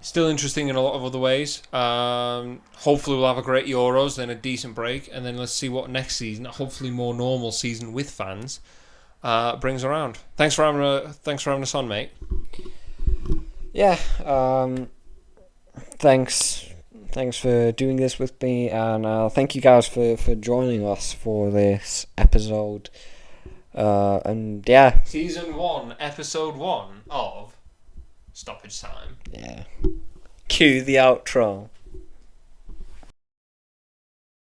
Still interesting in a lot of other ways. Hopefully we'll have a great Euros, then a decent break, and then let's see what next season, hopefully more normal season with fans, brings around. Thanks for having us on, mate. Yeah. thanks for doing this with me, and thank you guys for joining us for this episode. And yeah, Season 1, Episode 1 of Stoppage Time. yeah. Cue the outro.